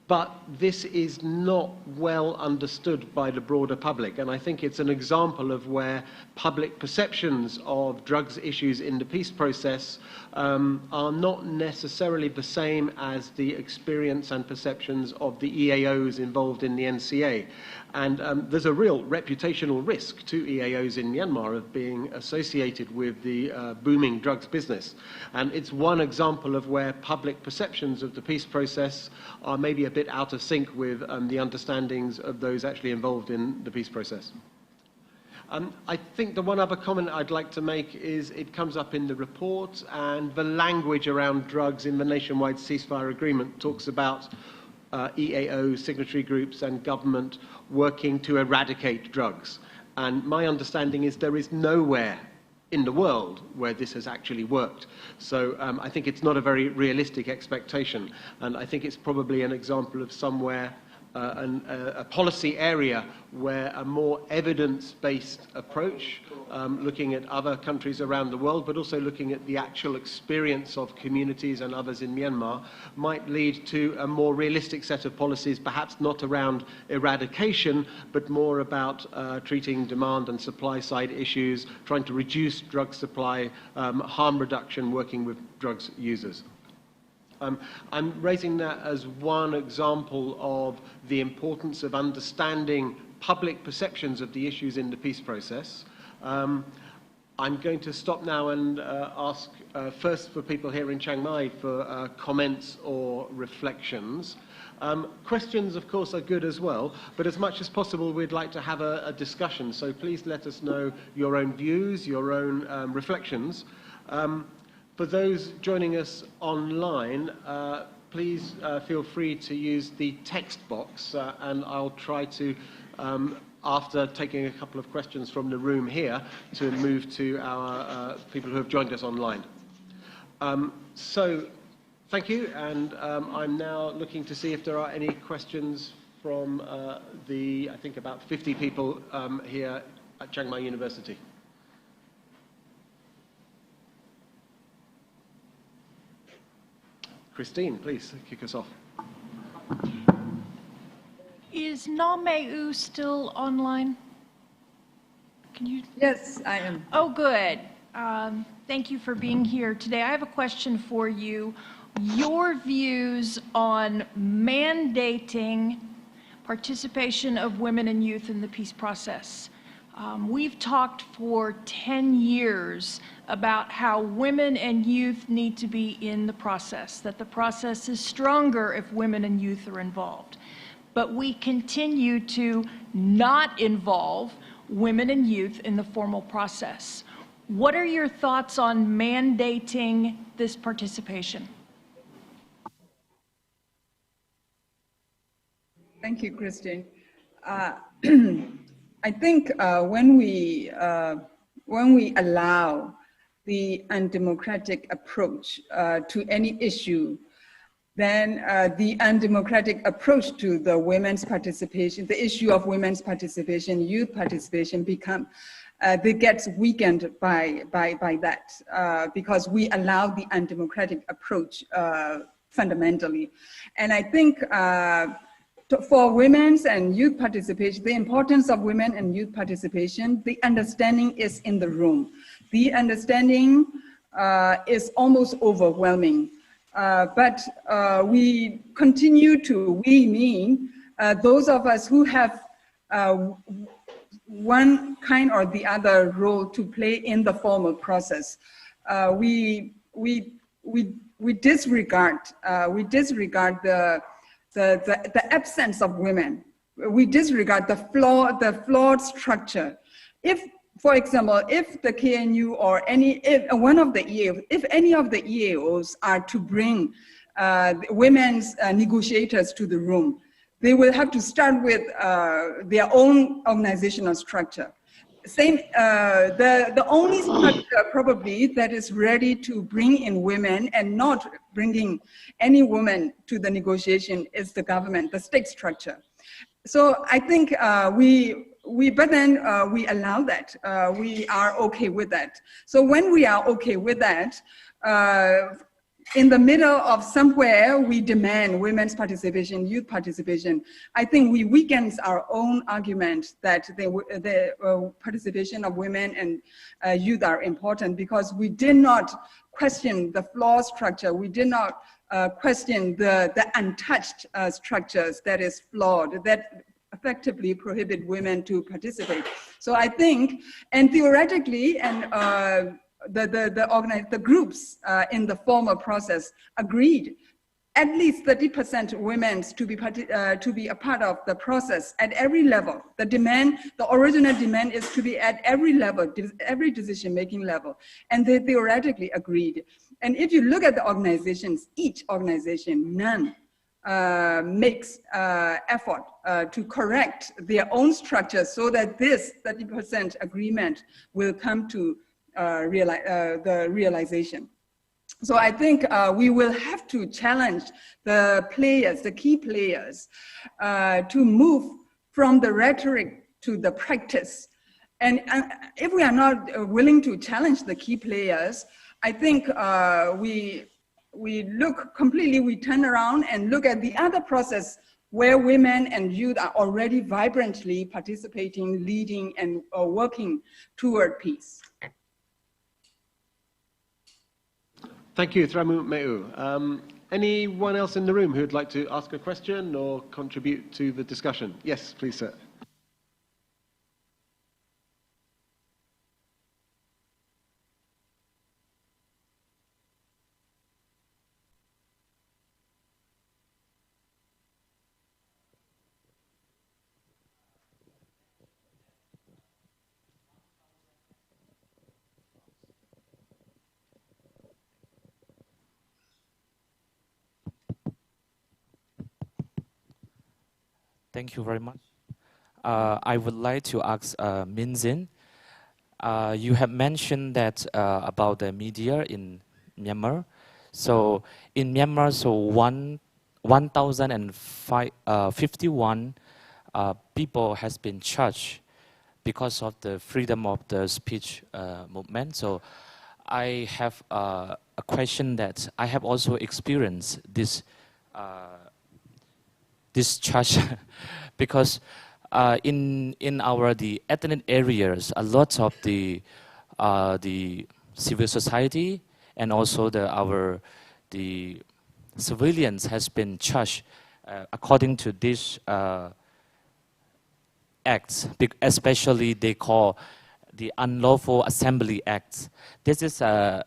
But this is not well understood by the broader public, and I think it's an example of where public perceptions of drugs issues in the peace process are not necessarily the same as the experience and perceptions of the EAOs involved in the NCA. And there's a real reputational risk to EAOs in Myanmar of being associated with the booming drugs business. And it's one example of where public perceptions of the peace process are maybe a bit out of sync with the understandings of those actually involved in the peace process. I think the one other comment I'd like to make is it comes up in the report, and the language around drugs in the nationwide ceasefire agreement talks about EAO signatory groups and government working to eradicate drugs. And my understanding is there is nowhere in the world where this has actually worked. So I think it's not a very realistic expectation. And I think it's probably an example of somewhere a policy area where a more evidence-based approach, looking at other countries around the world, but also looking at the actual experience of communities and others in Myanmar, might lead to a more realistic set of policies, perhaps not around eradication, but more about treating demand and supply side issues, trying to reduce drug supply, harm reduction, working with drugs users. I'm raising that as one example of the importance of understanding public perceptions of the issues in the peace process. I'm going to stop now and ask first for people here in Chiang Mai for comments or reflections. Questions, of course, are good as well, but as much as possible, we'd like to have a discussion. So please let us know your own views, your own reflections. For those joining us online, please feel free to use the text box, and I'll try to, after taking a couple of questions from the room here, to move to our people who have joined us online. So, thank you, and I'm now looking to see if there are any questions from I think about 50 people here at Chiang Mai University. Christine, please kick us off. Is Na Mei still online? Can you? Yes, I am. Oh, good. Thank you for being here today. I have a question for you. Your views on mandating participation of women and youth in the peace process. We've talked for 10 years about how women and youth need to be in the process, that the process is stronger if women and youth are involved. But we continue to not involve women and youth in the formal process. What are your thoughts on mandating this participation? Thank you, Christine. I think when we allow the undemocratic approach to any issue, then the undemocratic approach to the women's participation, the issue of women's participation, youth participation that gets weakened by that because we allow the undemocratic approach fundamentally. And I think for women's and youth participation, the importance of women and youth participation, the understanding is in the room. The understanding is almost overwhelming. But we continue to, those of us who have one kind or the other role to play in the formal process. We disregard the absence of women. We disregard the flawed structure. If, for example, if the KNU or any of the EAOs are to bring women's negotiators to the room, they will have to start with their own organizational structure. The only structure probably that is ready to bring in women and not bringing any woman to the negotiation is the government, the state structure. So I think we allow that. We are okay with that. So when we are okay with that, in the middle of somewhere we demand women's participation, youth participation, I think we weaken our own argument that the participation of women and youth are important because we did not question the flawed structure. We did not question the untouched structures that is flawed, that effectively prohibit women to participate. So I think, and theoretically, and the groups in the formal process agreed at least 30% women to be a part of the process at every level. The original demand is to be at every level, every decision-making level, and they theoretically agreed. And if you look at the organizations, each organization, none makes effort to correct their own structure so that this 30% agreement will come to the realization. So I think we will have to challenge the players, the key players, to move from the rhetoric to the practice. And if we are not willing to challenge the key players, I think we turn around and look at the other process where women and youth are already vibrantly participating, leading, and working toward peace. Thank you, Thramu Meu. Anyone else in the room who'd like to ask a question or contribute to the discussion? Yes, please, sir. Thank you very much. I would like to ask Minzin. You have mentioned that about the media in Myanmar. So in Myanmar, so 1,051 people has been charged because of the freedom of the speech movement. So I have a question that I have also experienced this charge because in the ethnic areas, a lot of the civil society and also the civilians has been charged according to these acts, especially they call the Unlawful Assembly Acts. This is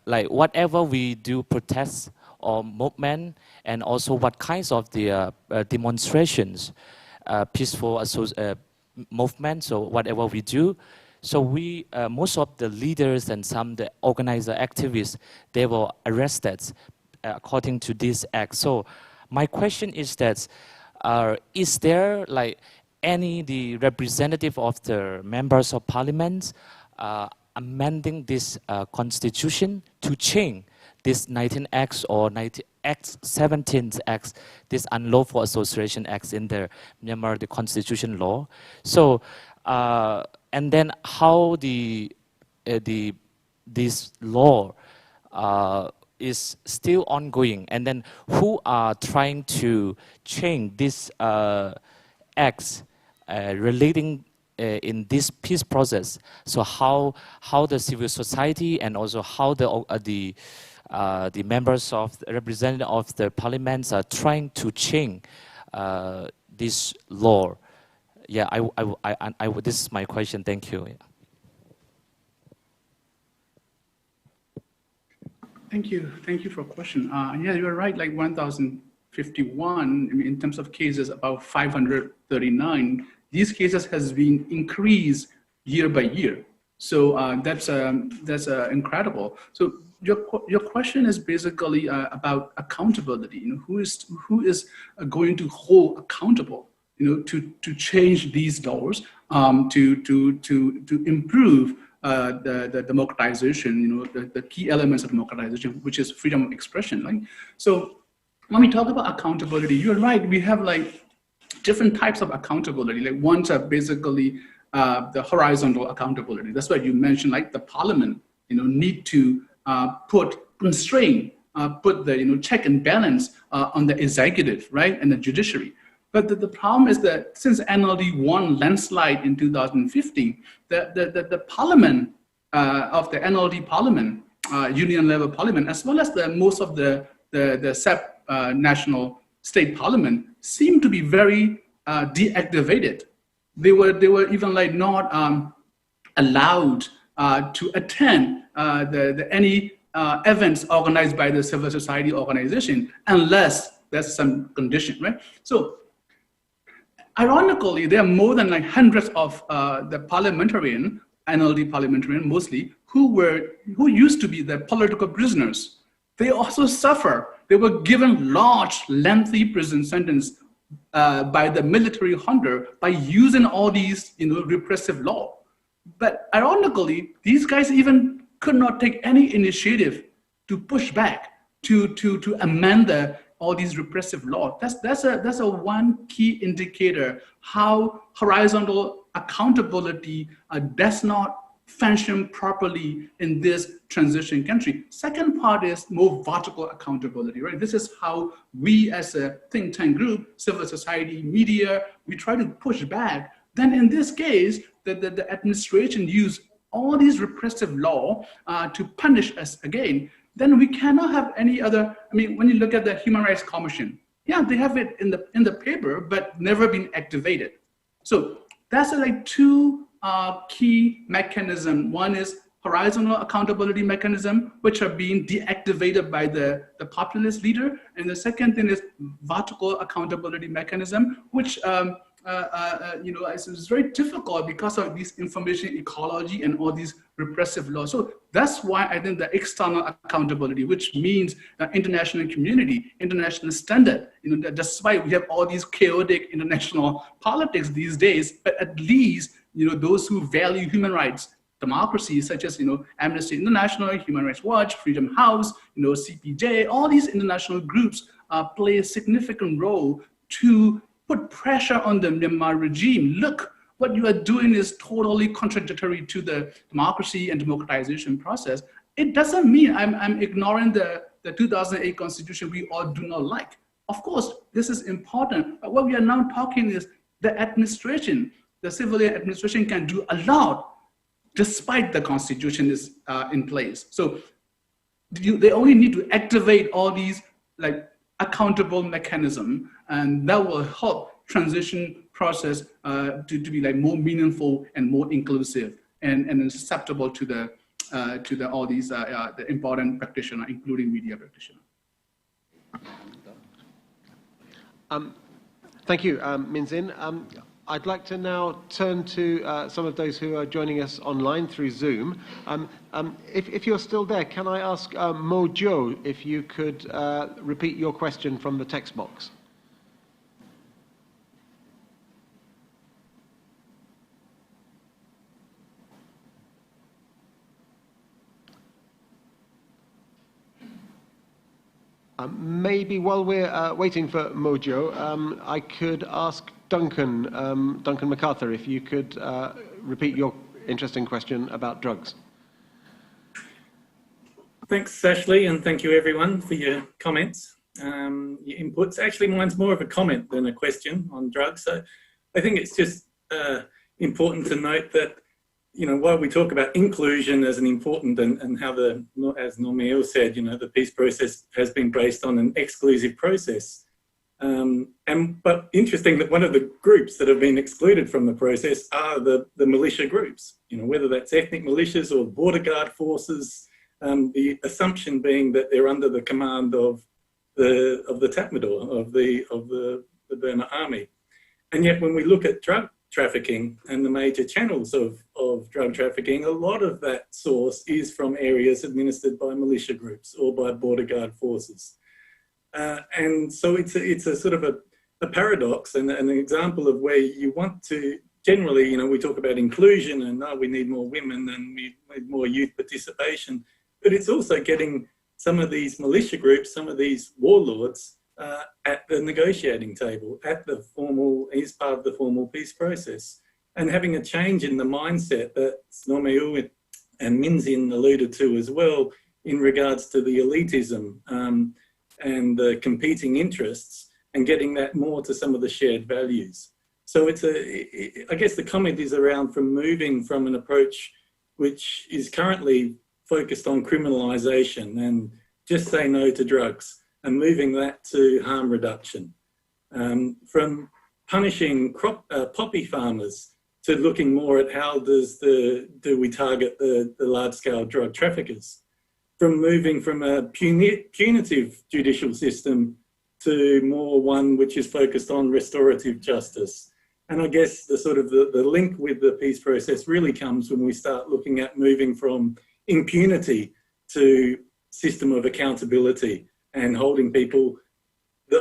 like whatever we do protest or movement, and also what kinds of the demonstrations, peaceful movement, so whatever we do. So we, most of the leaders and some the organizer activists, they were arrested according to this act. So my question is that, is there like any the representative of the members of parliament amending this constitution to change this 19 Acts or 17 Acts, this unlawful association acts in the Myanmar, the constitution law. So, and then how this law is still ongoing, and then who are trying to change this acts relating in this peace process. So how the civil society and also how the members of the representatives of the parliaments are trying to change this law. Yeah, this is my question. Thank you. Thank you for a question. Yeah, you're right. Like 1,051. I mean, in terms of cases, about 539. These cases has been increased year by year. So that's incredible. So your question is basically about accountability. You know, who is going to hold accountable? You know, to change these laws, to improve the democratization. You know, the key elements of democratization, which is freedom of expression. Right? So when we talk about accountability, you're right. We have like different types of accountability. Like ones are basically the horizontal accountability. That's why you mentioned like the parliament, you know, need to put constraint, put the check and balance on the executive, right, and the judiciary. But the problem is that since NLD won landslide in 2015, the parliament of the NLD parliament, union level parliament, as well as most of the SEP national state parliament seem to be very deactivated. They were even like not allowed to attend any events organized by the civil society organization unless there's some condition, right? So ironically, there are more than like hundreds of the parliamentarian, NLD parliamentarian mostly, who used to be the political prisoners. They also suffer. They were given large, lengthy prison sentence by the military junta by using all these, repressive law. But ironically, these guys even could not take any initiative to push back, to amend all these repressive laws. That's a one key indicator how horizontal accountability does not function properly in this transition country. Second part is more vertical accountability, right? This is how we as a think tank group, civil society, media, we try to push back. Then in this case, the administration used all these repressive law to punish us again. Then we cannot have any other, I mean, when you look at the Human Rights Commission, yeah, they have it in the paper, but never been activated. So that's like two key mechanism. One is horizontal accountability mechanism, which are being deactivated by the populist leader. And the second thing is vertical accountability mechanism, which it's very difficult because of this information ecology and all these repressive laws. So that's why I think the external accountability, which means the international community, international standard, that's why we have all these chaotic international politics these days, but at least, those who value human rights, democracy, such as, Amnesty International, Human Rights Watch, Freedom House, CPJ, all these international groups play a significant role to put pressure on the Myanmar regime. Look, what you are doing is totally contradictory to the democracy and democratization process. It doesn't mean I'm ignoring the 2008 constitution we all do not like. Of course, this is important. But what we are now talking is the administration, the civilian administration can do a lot despite the constitution is in place. So they only need to activate all these like accountable mechanism, and that will help transition process to be like more meaningful and more inclusive and acceptable to the all these the important practitioners, including media practitioners. Thank you, Min Zin. I'd like to now turn to some of those who are joining us online through Zoom. If you're still there, can I ask Mo Jo if you could repeat your question from the text box? Maybe while we're waiting for Mojo, I could ask Duncan MacArthur if you could repeat your interesting question about drugs. Thanks, Ashley, and thank you everyone for your comments, your inputs. Actually, mine's more of a comment than a question on drugs. So I think it's just important to note that, you know, while we talk about inclusion as an important and how as Normiel said, you know, the peace process has been based on an exclusive process. But interesting that one of the groups that have been excluded from the process are the militia groups, you know, whether that's ethnic militias or border guard forces, the assumption being that they're under the command of the Tatmadaw, of the Burma army. And yet when we look at drug trafficking and the major channels of drug trafficking, a lot of that source is from areas administered by militia groups or by border guard forces. And so it's a sort of a paradox and an example of where you want to, generally, you know, we talk about inclusion and we need more women and we need more youth participation, but it's also getting some of these militia groups, some of these warlords at the negotiating table, as part of the formal peace process, and having a change in the mindset that Normiel and Minzin alluded to as well in regards to the elitism and the competing interests, and getting that more to some of the shared values. So I guess the comment is around from moving from an approach which is currently focused on criminalisation and just say no to drugs, and moving that to harm reduction. From punishing poppy farmers to looking more at how do we target the large-scale drug traffickers. From moving from a punitive judicial system to more one which is focused on restorative justice. And I guess the link with the peace process really comes when we start looking at moving from impunity to system of accountability and holding people.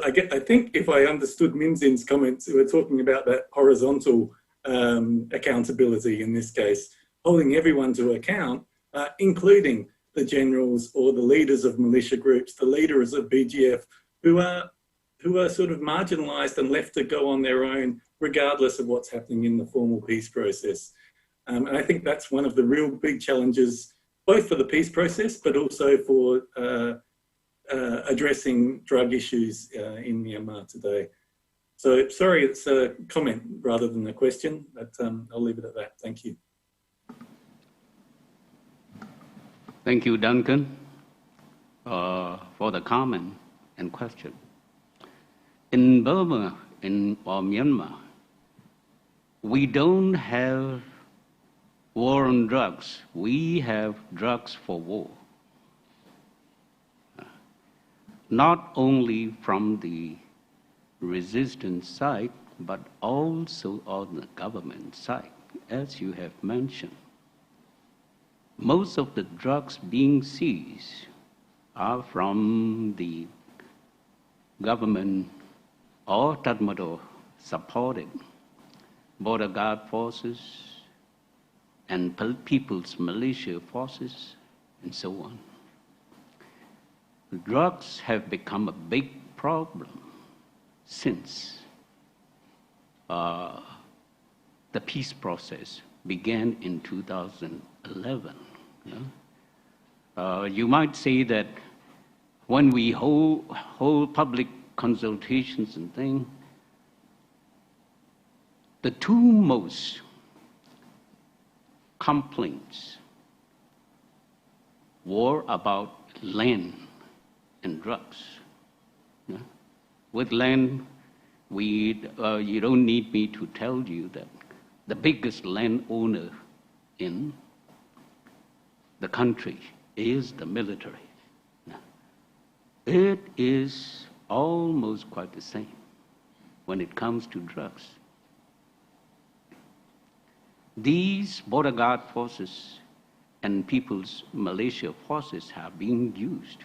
I think if I understood Minzin's comments, we were talking about that horizontal accountability in this case, holding everyone to account, including the generals or the leaders of militia groups, the leaders of BGF, who are sort of marginalised and left to go on their own, regardless of what's happening in the formal peace process. And I think that's one of the real big challenges, both for the peace process, but also for addressing drug issues in Myanmar today. So sorry, it's a comment rather than a question, but I'll leave it at that. Thank you. Thank you, Duncan, for the comment and question. In Burma or Myanmar, we don't have war on drugs. We have drugs for war. Not only from the resistance side, but also on the government side, as you have mentioned. Most of the drugs being seized are from the government or Tatmadaw supported border guard forces and people's militia forces and so on. Drugs have become a big problem since the peace process began in 2011. You might say that when we hold public consultations and things, the two most complaints were about land and drugs. With land, you don't need me to tell you that the biggest landowner in the country is the military. It is almost quite the same when it comes to drugs. these border guard forces and people's militia forces have been used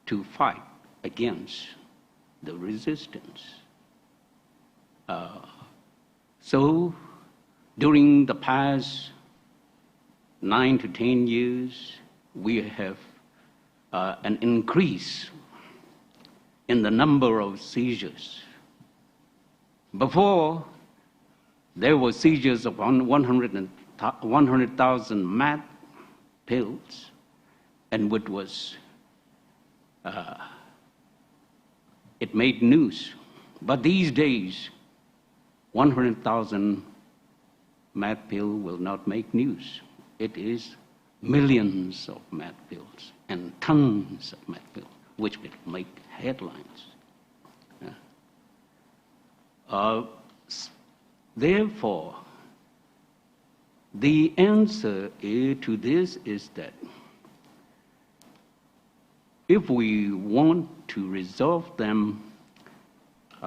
to fight against the resistance. So during the past 9 to 10 years, we have an increase in the number of seizures. Before, there were seizures of 100,000 mad pills, and what was, it made news. But these days, 100,000 mad pill will not make news. It is millions of mad pills and tons of mad pills, which will make headlines. Therefore, the answer to this is that if we want to resolve them,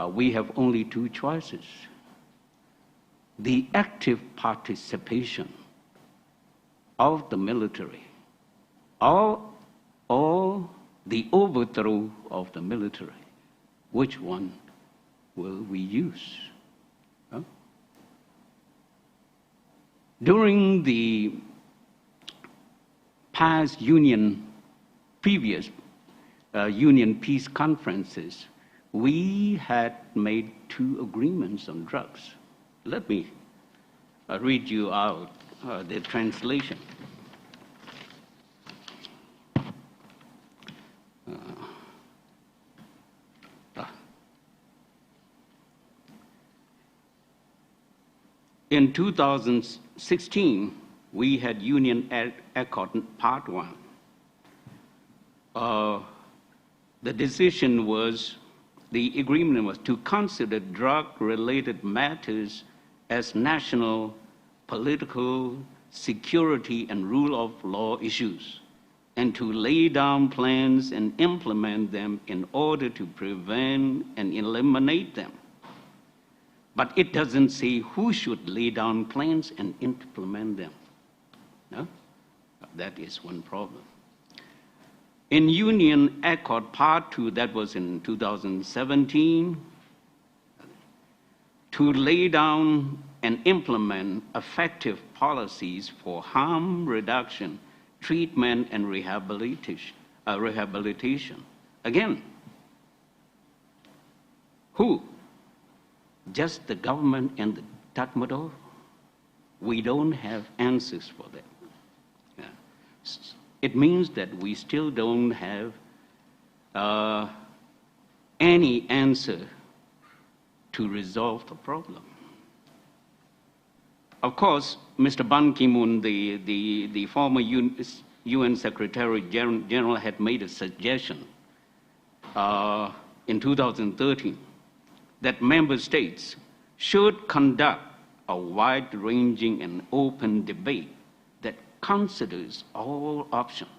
we have only two choices: the active participation of the military, or the overthrow of the military. Which one will we use? During the past previous Union peace conferences, we had made 2 agreements on drugs. Let me read you out the translation. In 2016, we had Union Accord Part 1. The decision was, the agreement was to consider drug-related matters as national, political, security, and rule of law issues, and to lay down plans and implement them in order to prevent and eliminate them. But it doesn't say who should lay down plans and implement them. No? That is one problem. In Union Accord Part 2, that was in 2017, to lay down and implement effective policies for harm reduction, treatment, and rehabilitation. Again, who? Just the government and the Tatmadaw? We don't have answers for that. Yeah. It means that we still don't have any answer to resolve the problem. Of course, Mr. Ban Ki-moon, the former UN Secretary General, had made a suggestion in 2013 that member states should conduct a wide-ranging and open debate that considers all options.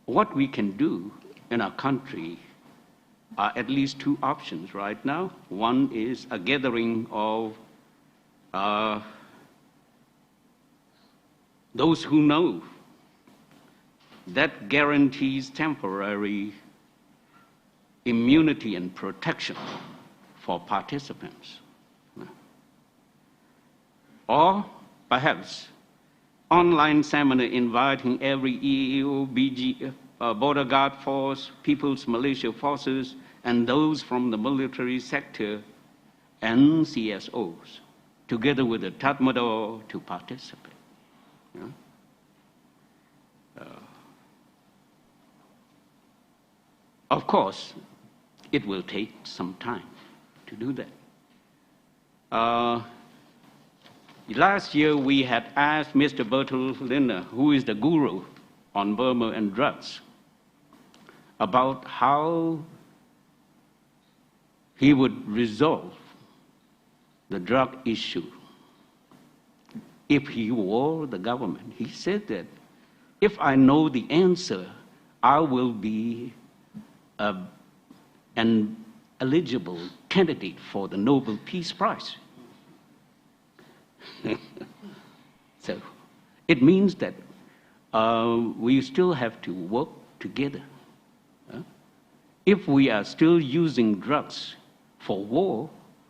What we can do in our country are at least 2 options right now. One is a gathering of those who know. That guarantees temporary immunity and protection for participants. Or perhaps online seminar inviting every EAO, BG, border guard force, people's militia forces, and those from the military sector and CSOs, together with the Tatmadaw, to participate. Yeah? Of course, it will take some time to do that. Last year, we had asked Mr. Bertil Lindner, who is the guru on Burma and drugs, about how he would resolve the drug issue if he were the government. He said that if I know the answer, I will be an eligible candidate for the Nobel Peace Prize. So it means that we still have to work together. If we are still using drugs for war,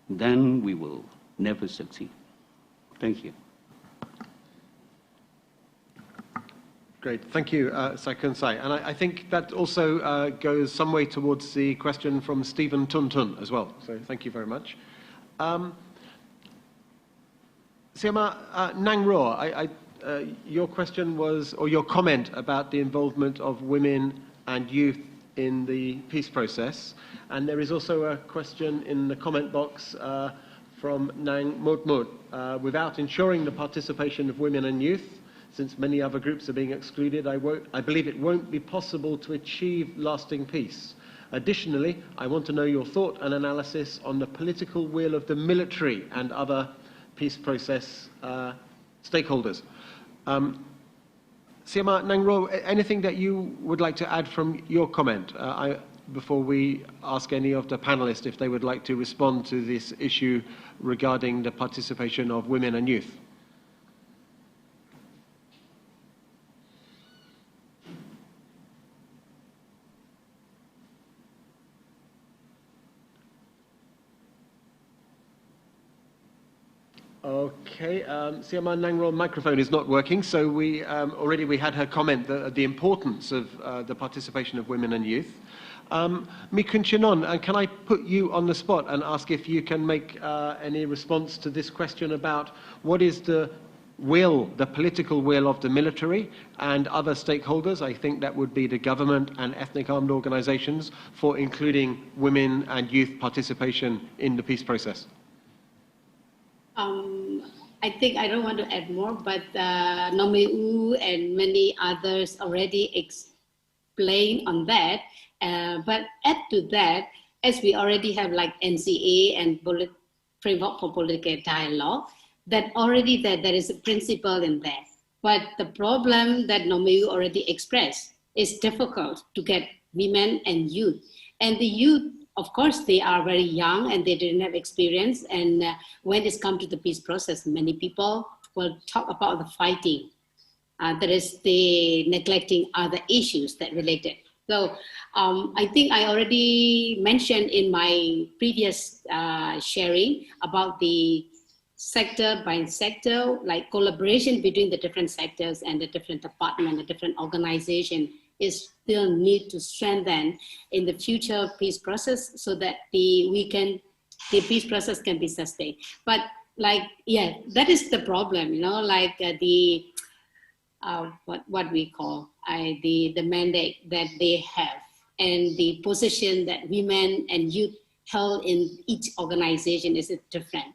then we will never succeed. Thank you. Great, thank you, Saikun Sai. And I think that also goes some way towards the question from Stephen Tun as well. So thank you very much. Siama Nang Ro, your question was, or your comment about the involvement of women and youth in the peace process. And there is also a question in the comment box from Nang Mut. Without ensuring the participation of women and youth, since many other groups are being excluded, I believe it won't be possible to achieve lasting peace. Additionally, I want to know your thought and analysis on the political will of the military and other peace process stakeholders. Siama Nangro, anything that you would like to add from your comment before we ask any of the panelists if they would like to respond to this issue regarding the participation of women and youth? Okay, Siama Nangro microphone is not working, so we already had her comment the importance of the participation of women and youth. Mikun Chinon, can I put you on the spot and ask if you can make any response to this question about what is the will, the political will of the military and other stakeholders? I think that would be the government and ethnic armed organizations for including women and youth participation in the peace process. I think I don't want to add more, but Nomeu and many others already explained on that. But add to that, as we already have like NCA and Framework for Political Dialogue, that already there is a principle in there. But the problem that Nomeu already expressed is difficult to get women and youth. And the youth, of course, they are very young and they didn't have experience. And when it's come to the peace process, many people will talk about the fighting. That is the neglecting other issues that related. So I think I already mentioned in my previous sharing about the sector by sector, like collaboration between the different sectors and the different departments, the different organizations is still need to strengthen in the future peace process so that the peace process can be sustained. But like, yeah, that is the problem, you know, like what we call the mandate that they have and the position that women and youth held in each organization is different.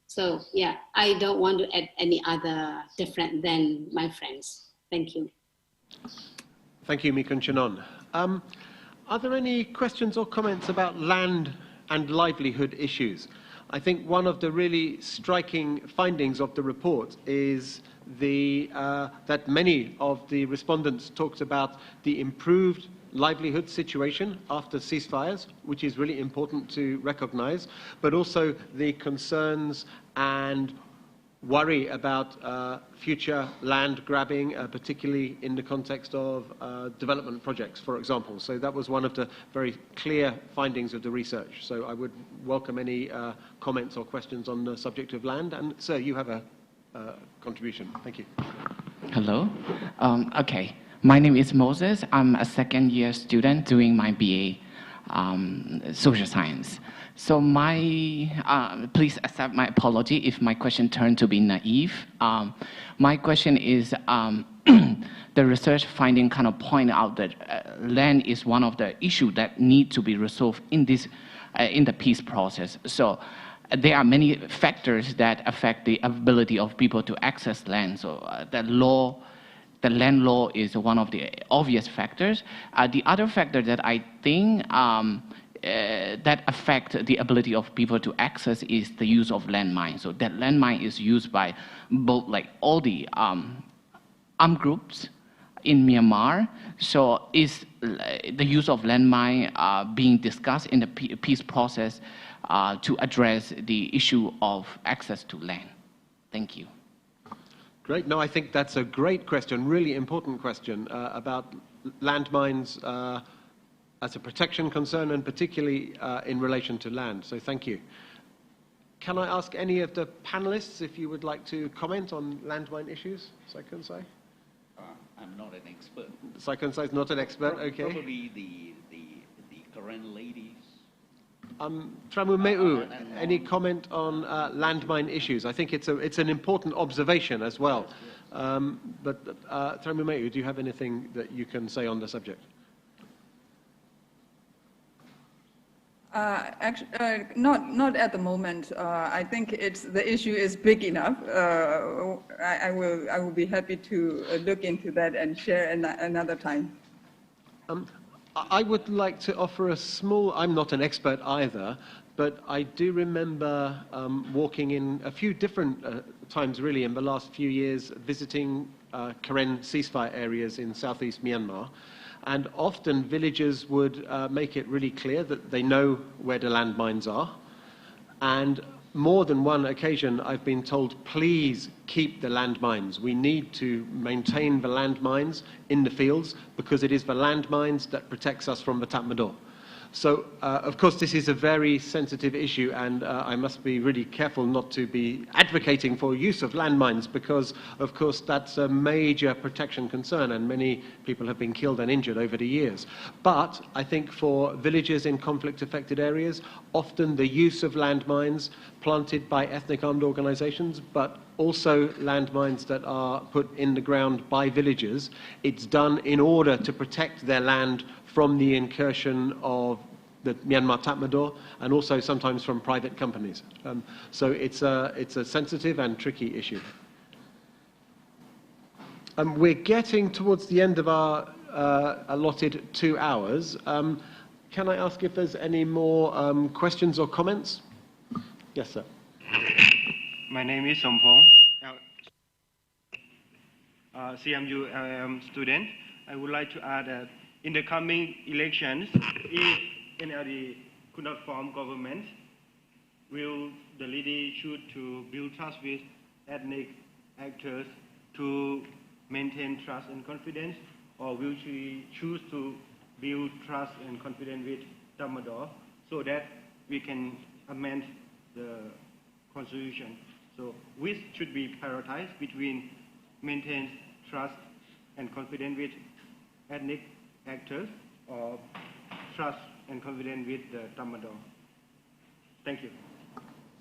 So yeah, I don't want to add any other different than my friends. Thank you. Thank you, Mikun Chinon. Are there any questions or comments about land and livelihood issues? I think one of the really striking findings of the report is that many of the respondents talked about the improved livelihood situation after ceasefires, which is really important to recognize, but also the concerns and worry about future land grabbing, particularly in the context of development projects, for example. So that was one of the very clear findings of the research. So I would welcome any comments or questions on the subject of land. And sir, you have a contribution. Thank you. Hello. Okay. My name is Moses. I'm a second-year student doing my BA Social Science. So please accept my apology if my question turned to be naive. My question is, the research finding kind of point out that land is one of the issues that need to be resolved in the peace process. So there are many factors that affect the ability of people to access land. So the land law is one of the obvious factors. The other factor that I think that affect the ability of people to access is the use of landmines. So that landmine is used by both like all the armed groups in Myanmar. So is the use of landmine being discussed in the peace process to address the issue of access to land? Thank you. Great. No, I think that's a great question, really important question about landmines as a protection concern and particularly in relation to land. So thank you. Can I ask any of the panelists if you would like to comment on landmine issues? Saikonsai? I'm not an expert. Saikonsai is not an expert, okay. Probably the current ladies. Tramumeu, any comment on landmine issues? I think it's an important observation as well. But Tramumeu, do you have anything that you can say on the subject? Actually, not at the moment. I think the issue is big enough. I will be happy to look into that and share another time. I would like to offer a small. I'm not an expert either, but I do remember walking in a few different times, really, in the last few years, visiting Karen ceasefire areas in southeast Myanmar. And often villagers would make it really clear that they know where the landmines are. And more than one occasion, I've been told, please keep the landmines. We need to maintain the landmines in the fields because it is the landmines that protects us from the Tatmadaw. So, of course, this is a very sensitive issue, and I must be really careful not to be advocating for use of landmines because, of course, that's a major protection concern, and many people have been killed and injured over the years. But I think for villages in conflict-affected areas, often the use of landmines planted by ethnic armed organizations, but also landmines that are put in the ground by villagers, it's done in order to protect their land from the incursion of the Myanmar Tatmadaw and also sometimes from private companies. So it's a sensitive and tricky issue. We're getting towards the end of our allotted 2 hours. Can I ask if there's any more questions or comments? Yes, sir. My name is Sompong, CMU student. I would like to add that in the coming elections, if NLD could not form government, will the leader choose to build trust with ethnic actors to maintain trust and confidence, or will she choose to build trust and confidence with Tatmadaw so that we can amend the constitution? So which should be prioritized between maintain trust and confidence with ethnic actors or trust and confidence with the Tatmadaw? Thank you.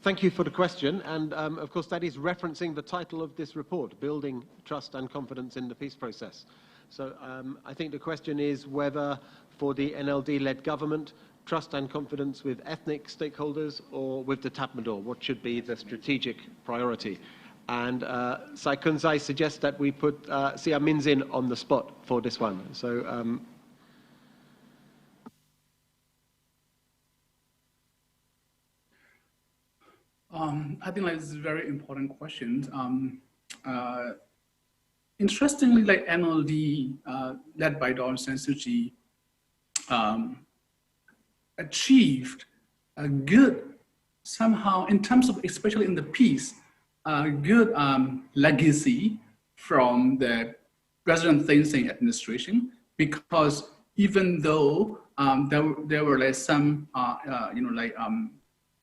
Thank you for the question. And of course, that is referencing the title of this report, Building Trust and Confidence in the Peace Process. So I think the question is whether for the NLD-led government, trust and confidence with ethnic stakeholders or with the Tatmadaw, what should be the strategic priority? And Saikonsai suggests that we put Sia Minzin on the spot for this one. So I think this is a very important question. Interestingly, like NLD, led by Daw Aung San Suu Kyi, achieved a good, somehow, in terms of, especially in the peace, a good legacy from the President Thein Sein administration, because even though there were like some,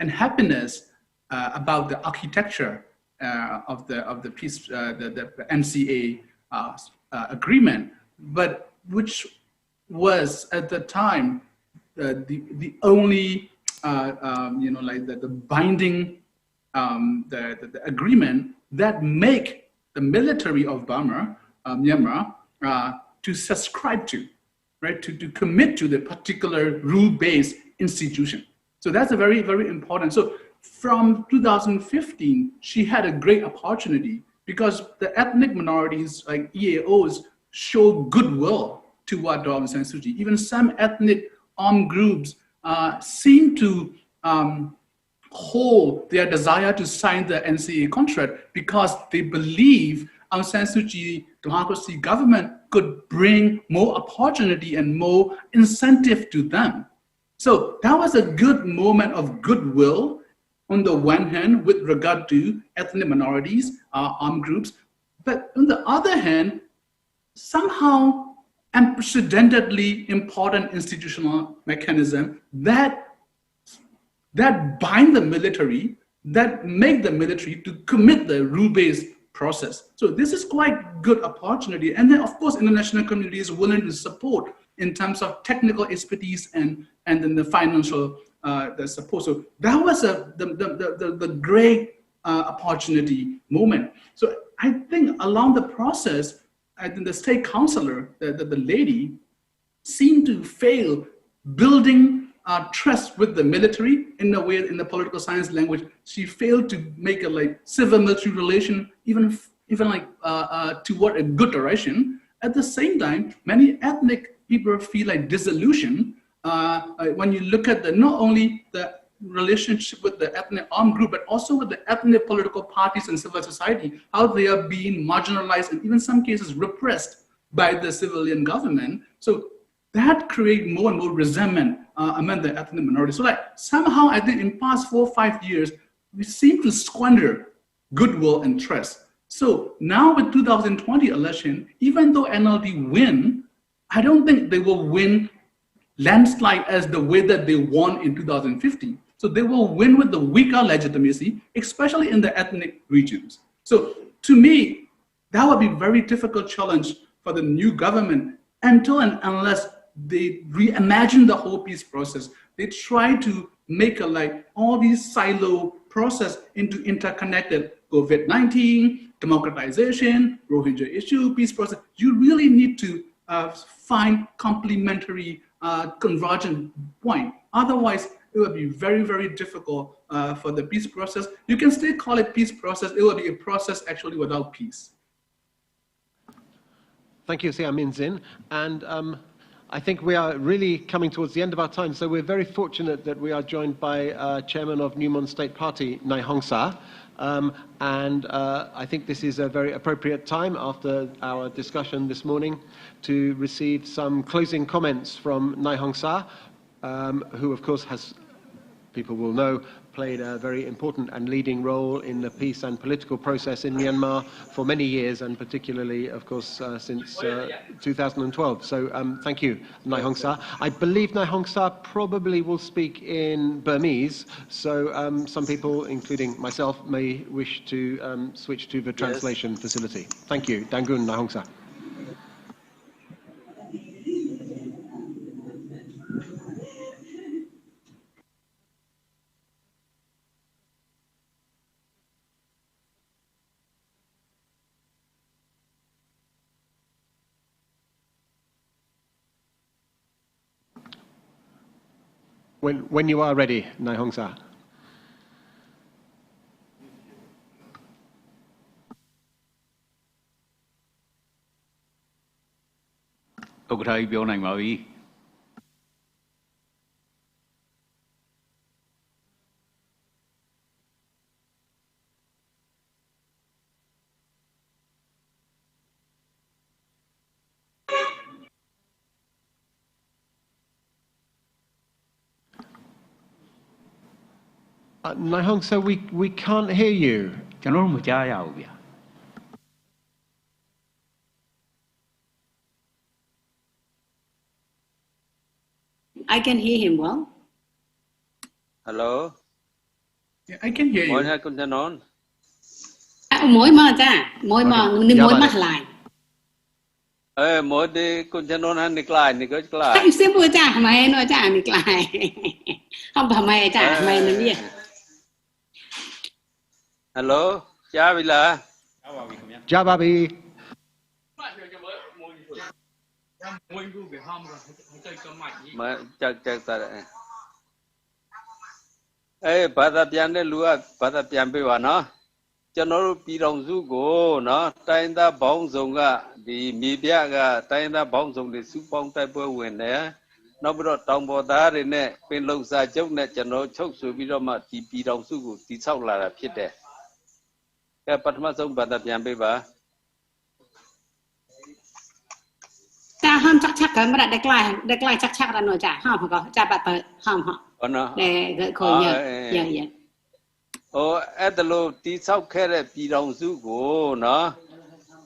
unhappiness about the architecture of the peace, the NCA agreement, but which was at the time the only the binding the agreement that make the military of Burma, Myanmar, to subscribe to, right, to commit to the particular rule-based institution. So that's a very, very important. So from 2015, she had a great opportunity because the ethnic minorities like EAOs show goodwill toward Daw Aung San Suu Kyi. Even some ethnic armed groups seem to hold their desire to sign the NCA contract because they believe Aung San Suu Kyi democracy government could bring more opportunity and more incentive to them. So that was a good moment of goodwill on the one hand with regard to ethnic minorities, armed groups, but on the other hand, somehow unprecedentedly important institutional mechanism that bind the military, that make the military to commit the rule-based process. So this is quite good opportunity. And then of course, international community is willing to support in terms of technical expertise and then the financial the support. So that was the great opportunity moment. So I think along the process, I think the state councillor, the lady, seemed to fail building trust with the military in a way, in the political science language. She failed to make a like civil-military relation, even like toward a good direction. At the same time, many ethnic people feel like disillusion when you look at not only the relationship with the ethnic armed group, but also with the ethnic political parties and civil society, how they are being marginalized and even in some cases repressed by the civilian government. So that creates more and more resentment among the ethnic minorities. So like somehow I think in past 4 or 5 years, we seem to squander goodwill and trust. So now with 2020 election, even though NLD win, I don't think they will win landslide as the way that they won in 2015. So they will win with the weaker legitimacy, especially in the ethnic regions. So to me, that would be a very difficult challenge for the new government until and unless they reimagine the whole peace process. They try to make all these silo process into interconnected. COVID-19, democratization, Rohingya issue, peace process. You really need to find complementary convergent point. Otherwise, it will be very, very difficult for the peace process. You can still call it peace process. It will be a process actually without peace. Thank you, Sia Min Zin. And I think we are really coming towards the end of our time. So we're very fortunate that we are joined by Chairman of New Mon State Party, Nai Hong Sa. And I think this is a very appropriate time after our discussion this morning to receive some closing comments from Nai Hong Sa, who of course has, people will know, played a very important and leading role in the peace and political process in Myanmar for many years, and particularly, of course, since 2012. So thank you, Nai Hong Sa. I believe Nai Hong Sa probably will speak in Burmese, so some people, including myself, may wish to switch to the translation facility. Thank you. Dangun Nai Hong Sa. When you are ready, Nai Hong Sa. Nai Hong Sa, we can't hear you. I can hear him well. Hello. Yeah, I can hear you. Mỗi con chân nón. Mỗi mà cha, mỗi mà lại. Mỗi đi con chân nón ăn lại, có lại. Anh xem bữa cha, mày nói cha nịch lại. Không phải mày cha, mày nói gì? Hello, cha bị là. Cha babi. Mà chắc ta đấy. Bà ta pian đấy lúa, bà ta pian bị vào nó. Cho nó bị đồng du cổ nó, tay ta bóng dùng đi mi bia tay ta bóng dùng để giúp bóng tay bữa quyền đấy. Nó bị đó trong bộ ta đấy nè, bên lâu xa chốc nè, cho nó chốc xuống bị đó mà thì bị đồng du cổ thì sau làဖြစ်đấy. Cái bắt mắt xong bà ta pian bị vào. ham chắc chắc cái mà đặt lại chắc chắc là nói chả ham họ có chả bắt ham họ để gợi khôi nhờအဲ့ဒါလို့တိဆောက်ခဲ့တဲ့ပြည်တော်စုကိုနော်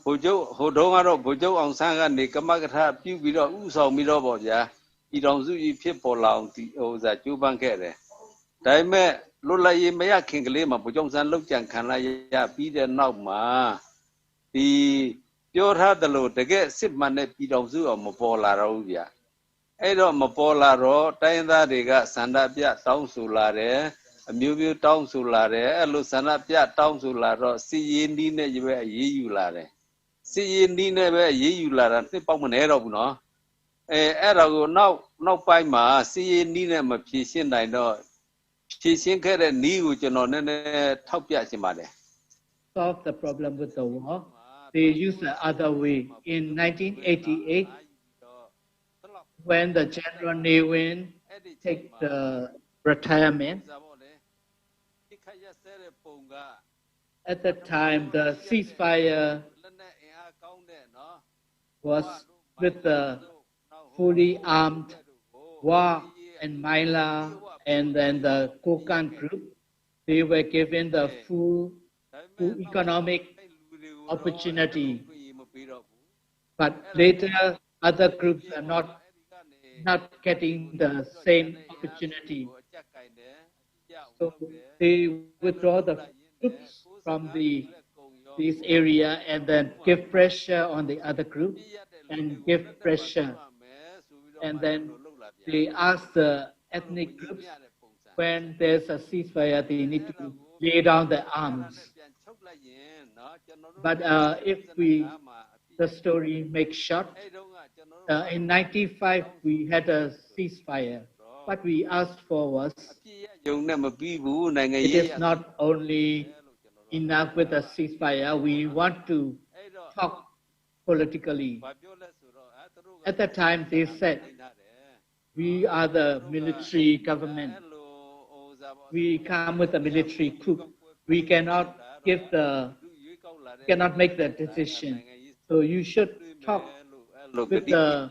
ဘုချုပ်ဟိုတုန်းကတော့ဘုချုပ်အောင်ဆန်းကနေကမကထပြုပြီးတော့ဥဆောင်ပြီးတော့ပေါ့ဗျာပြည်တော်စုကြီးဖြစ်ပေါ်လာအောင်ဒီဟိုစားကျိုးပန်းခဲ့တယ်ဒါပေမဲ့လွတ်လပ်ရေးမရခင်ကလေးမှာဘုချုပ်ဆန်းလောက်ကြံခံလိုက်ရပြီးတဲ့နောက်မှာဒီပြောထားတယ်လို့တကယ်စစ်မှန်တဲ့ပြည်တော်စုအောင်မပေါ်လာတော့ဘူးဗျာအဲ့တော့မပေါ်လာတော့တိုင်းသားတွေကစန္ဒပြတောင်းဆိုလာတယ်အမျိုးမျိုးတောင်းဆိုလာတယ်အဲ့လိုဆန္ဒပြတောင်းဆိုလာတော့စီရင်နီးနဲ့ပဲအေးယူလာတယ်စီရင်နီးနဲ့ပဲအေးယူလာတာနှစ်ပေါက်မနေတော့ဘူးနော်အဲ့ဒါကိုနောက်ပိုင်းမှာစီရင်နီးနဲ့မဖြေရှင်းနိုင်တော့ဖြေရှင်းခဲ့တဲ့နီးကိုကျွန်တော်နည်းနည်းထောက်ပြချင်ပါတယ် solve the problem with the war they used the other way in 1988 when the General Nevin take the retirement at the time the ceasefire was with the fully armed Wa and Maila and then the Kokan group they were given the full economic opportunity but later other groups are not getting the same opportunity so they withdraw the troops from this area and then give pressure on the other group and give pressure and then they ask the ethnic groups when there's a ceasefire they need to lay down their arms but if the story makes short in 95 we had a ceasefire what we asked for was it is not only enough with a ceasefire we want to talk politically at the time they said we are the military government we come with a military coup we cannot make the decision so you should talk with the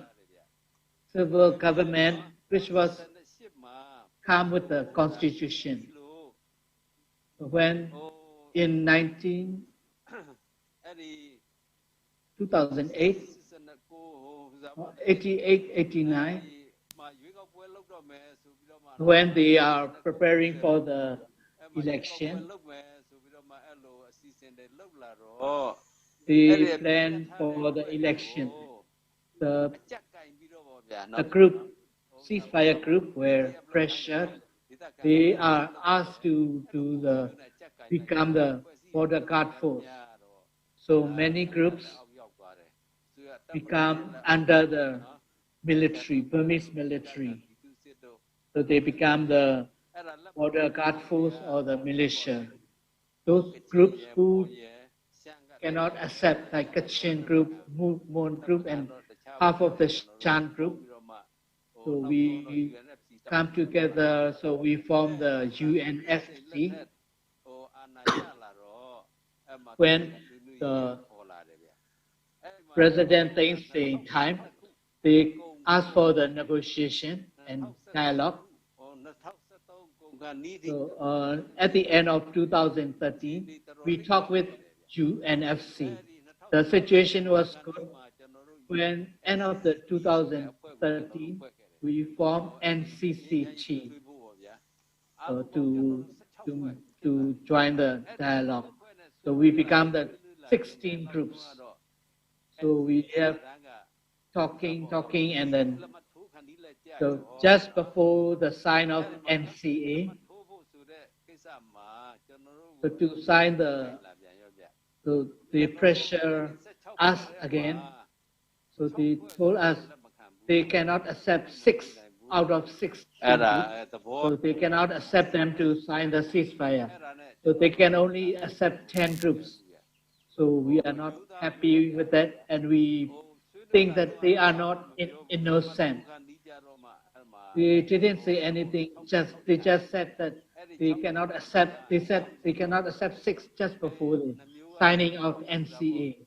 civil government which was come with the constitution when in 2008 88 89 when they are preparing for the election they plan for the election the group ceasefire group were pressured they are asked to become the border guard force so many groups become under the military Burmese military so they become the border guard force or the militia those groups who cannot accept like Kachin group Mon group and half of the Shan group so we come together so we form the UNFC when the president thinks the time they ask for the negotiation and dialogue so at the end of 2013 we talked with UNFC the situation was good when end of the 2013 we formed NCCG to join the dialogue so we become the 16 groups so we have talking and then so just before the sign of NCA so to sign so they pressure us again so they told us they cannot accept 6 out of 6 so they cannot accept them to sign the ceasefire so they can only accept 10 groups so we are not happy with that and we think that they are not innocent they didn't say anything they just said that they cannot accept they said they cannot accept 6 just before the signing of NCA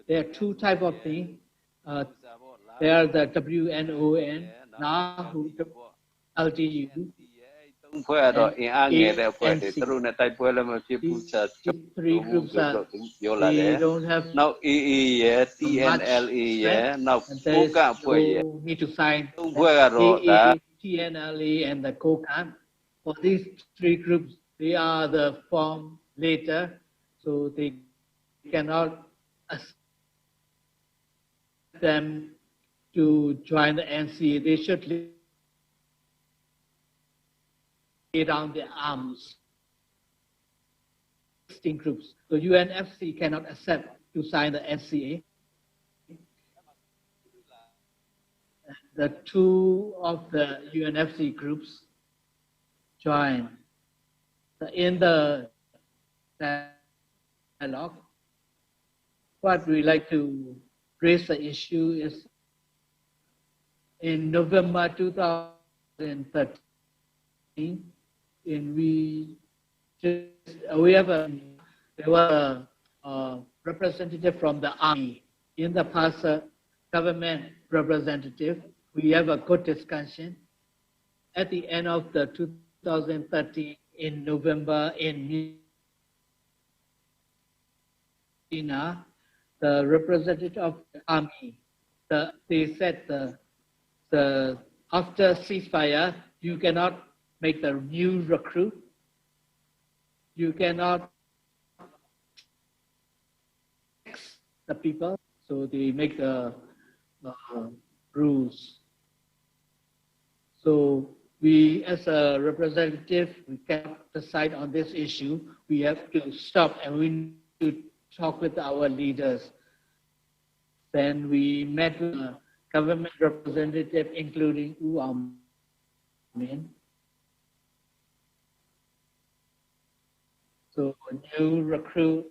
there are 2 type of things They are the WNON, NAHU, LTU, ဖွဲ့ကတော့အင်အားငယ်တဲ့အဖွဲ့တွေ ANC. သူတို့နဲ့တိုက်ပွဲလည်းမဖြစ်ဘူးချက် These three groups are, ပြောလာတယ် they don't have နောက် AA ရယ် much TNLA ရယ် strength, နောက် and ကို there က is အဖွဲ့ရယ် no need to sign သုံးဖွဲ့ကတော့ဒါ AA, TNLA, and the COCAN. For these three groups, they are the form later, so they cannot accept them to join the NCA. They should lay down their arms. 16 groups. So UNFC cannot accept to sign the NCA. The two of the UNFC groups join. In the dialogue, what we like to raise the issue is in November 2013, there was a representative from the army. In the past, government representative, we have a good discussion. At the end of the 2013, in November, in China, the representative of the army, they said after ceasefire, you cannot make the new recruit. You cannot tax the people, so they make the rules. So we, as a representative, we cannot decide on this issue. We have to stop and we need to talk with our leaders. Then we met with a government representative, including U Aung Min. So new recruit,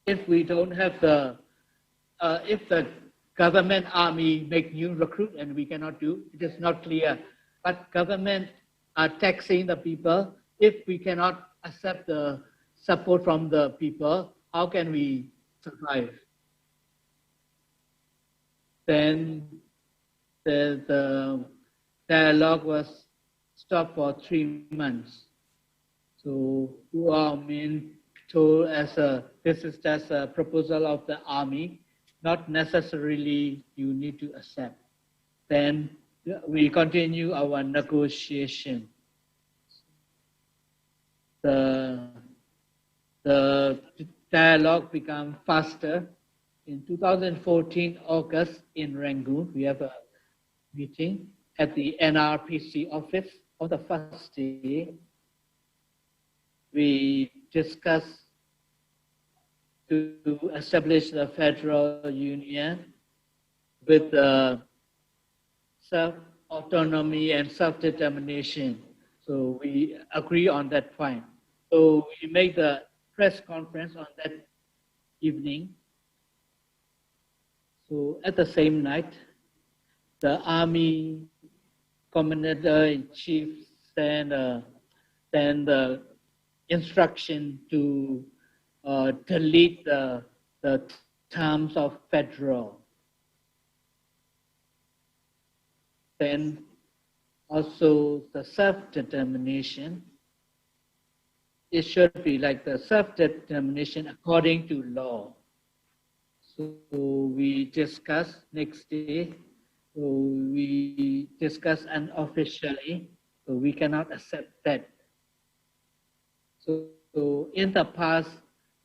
if we don't have if the government army make new recruit and we cannot do, it is not clear. But government are taxing the people. If we cannot accept the support from the people, how can we survive? Then the dialogue was stopped for 3 months. So Wu Aung-min told this is just a proposal of the army, not necessarily you need to accept. Then we continue our negotiation. The dialogue became faster. In 2014, August, in Rangoon, we have a meeting at the NRPC office on the first day. We discussed to establish the federal union with self-autonomy and self-determination. So we agree on that point. So we made the press conference on that evening. So at the same night, the army commander-in-chief sent the instruction to delete the terms of federal. Then also the self-determination. It should be like the self-determination according to law. So we discussed next day. So we discussed unofficially. So we cannot accept that. So in the past,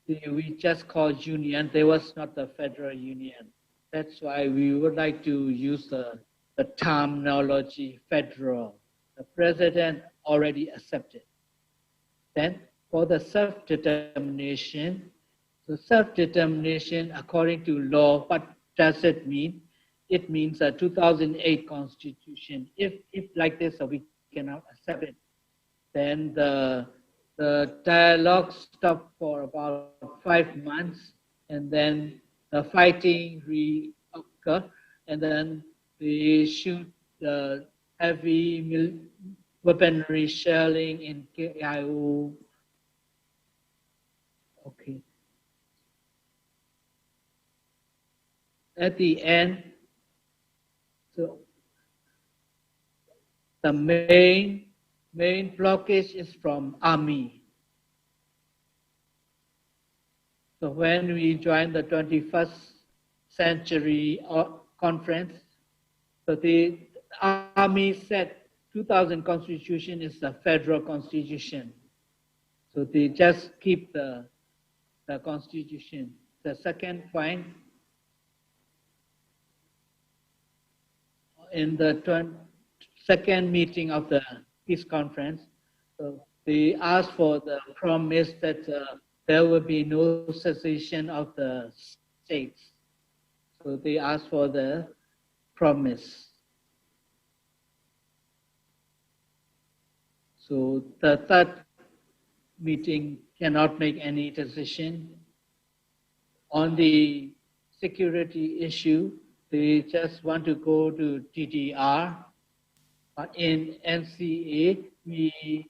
we just called union. There was not the federal union. That's why we would like to use the terminology federal. The president already accepted. Then for the self-determination, the self-determination according to law, what does it mean? It means a 2008 constitution. If like this, we cannot accept it. Then the dialogue stopped for about 5 months, and then the fighting reoccurred, and then they shoot the heavy weaponry shelling in KIO. Okay. At the end, So the main blockage is from army. So when we joined the 21st century conference, so the army said 2000 constitution is the federal constitution. So they just keep the constitution. The second point, in the second meeting of the peace conference, so they asked for the promise that there will be no cessation of the states. So they asked for the promise. So the third meeting cannot make any decision. On the security issue, they just want to go to DDR. But in NCA, we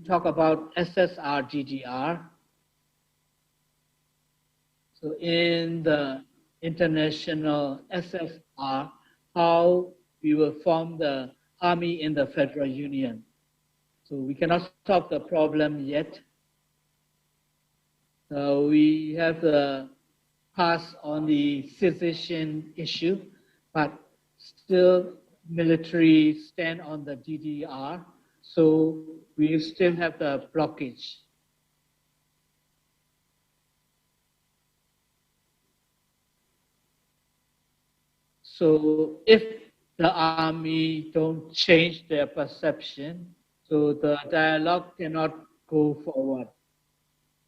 talk about SSR DDR. So in the international SSR, how we will form the army in the Federal Union. So we cannot solve the problem yet. So we have to pass on the secession issue, but still military stand on the DDR. So we still have the blockage. So if the army don't change their perception, so the dialogue cannot go forward.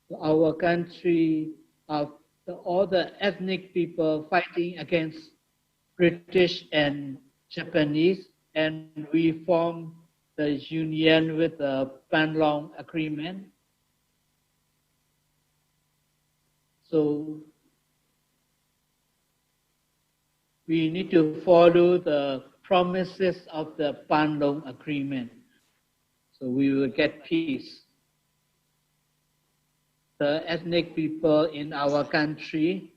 So our country, all the ethnic people fighting against British and Japanese, and we formed the union with the Panlong Agreement. So we need to follow the promises of the Panlong Agreement. So we will get peace. The ethnic people in our country,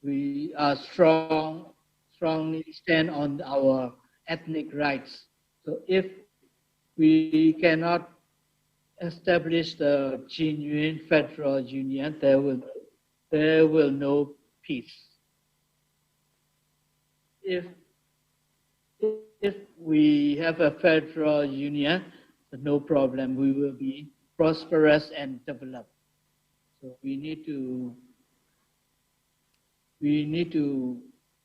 we are strongly stand on our ethnic rights. So if we cannot establish the genuine federal union, there will no peace. If we have a federal union, no problem, we will be prosperous and developed. So we need to,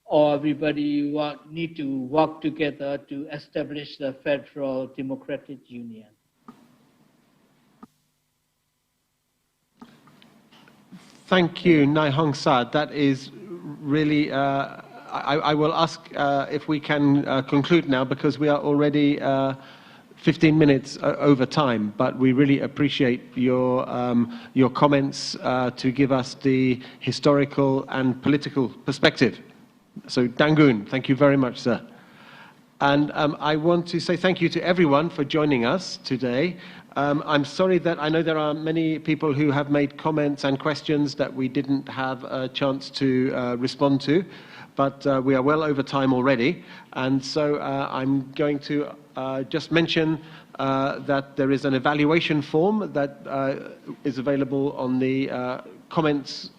or everybody need to work together to establish the federal democratic union. Thank you, Nai Hong Sad. That is really, I will ask if we can conclude now, because we are already 15 minutes over time, but we really appreciate your comments to give us the historical and political perspective. So Dangun, thank you very much, sir. And I want to say thank you to everyone for joining us today. I'm sorry that I know there are many people who have made comments and questions that we didn't have a chance to respond to, but we are well over time already. And so I'm going to just mention that there is an evaluation form that is available on the comments,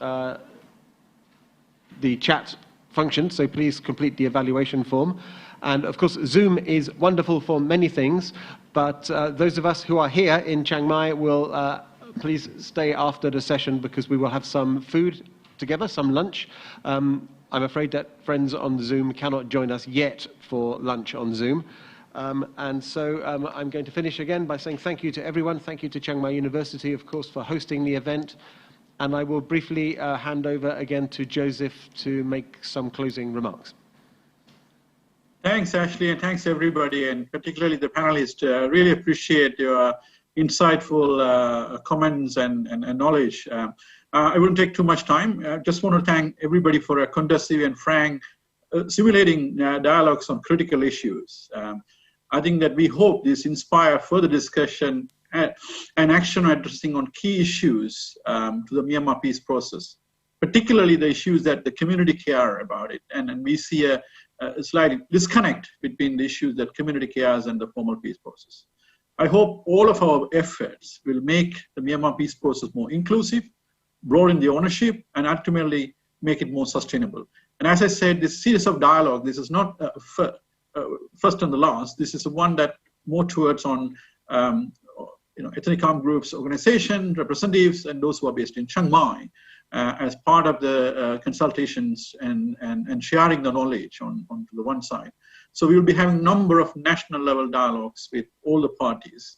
the chat function, so please complete the evaluation form. And of course, Zoom is wonderful for many things, but those of us who are here in Chiang Mai will please stay after the session, because we will have some food together, some lunch. I'm afraid that friends on Zoom cannot join us yet for lunch on Zoom. And so I'm going to finish again by saying thank you to everyone. Thank you to Chiang Mai University, of course, for hosting the event. And I will briefly hand over again to Joseph to make some closing remarks. Thanks, Ashley, and thanks everybody, and particularly the panelists. Really appreciate your insightful comments and knowledge. I wouldn't take too much time. I just want to thank everybody for a conducive and frank, stimulating dialogues on critical issues. I think that we hope this inspire further discussion and action addressing on key issues to the Myanmar peace process. particularly the issues that the community care about it. And we see a slight disconnect between the issues that community cares and the formal peace process. I hope all of our efforts will make the Myanmar peace process more inclusive, broaden the ownership, and ultimately make it more sustainable. And as I said, this series of dialogue, this is not first and the last. This is one that more towards on ethnic armed groups, organization, representatives, and those who are based in Chiang Mai as part of the consultations and sharing the knowledge on the one side. So we will be having a number of national level dialogues with all the parties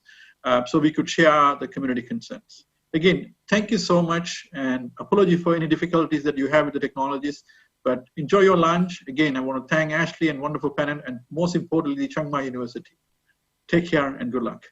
so we could share the community concerns. Again, thank you so much, and apology for any difficulties that you have with the technologies, but enjoy your lunch. Again, I want to thank Ashley and wonderful panel, and most importantly, Chiang Mai University. Take care and good luck.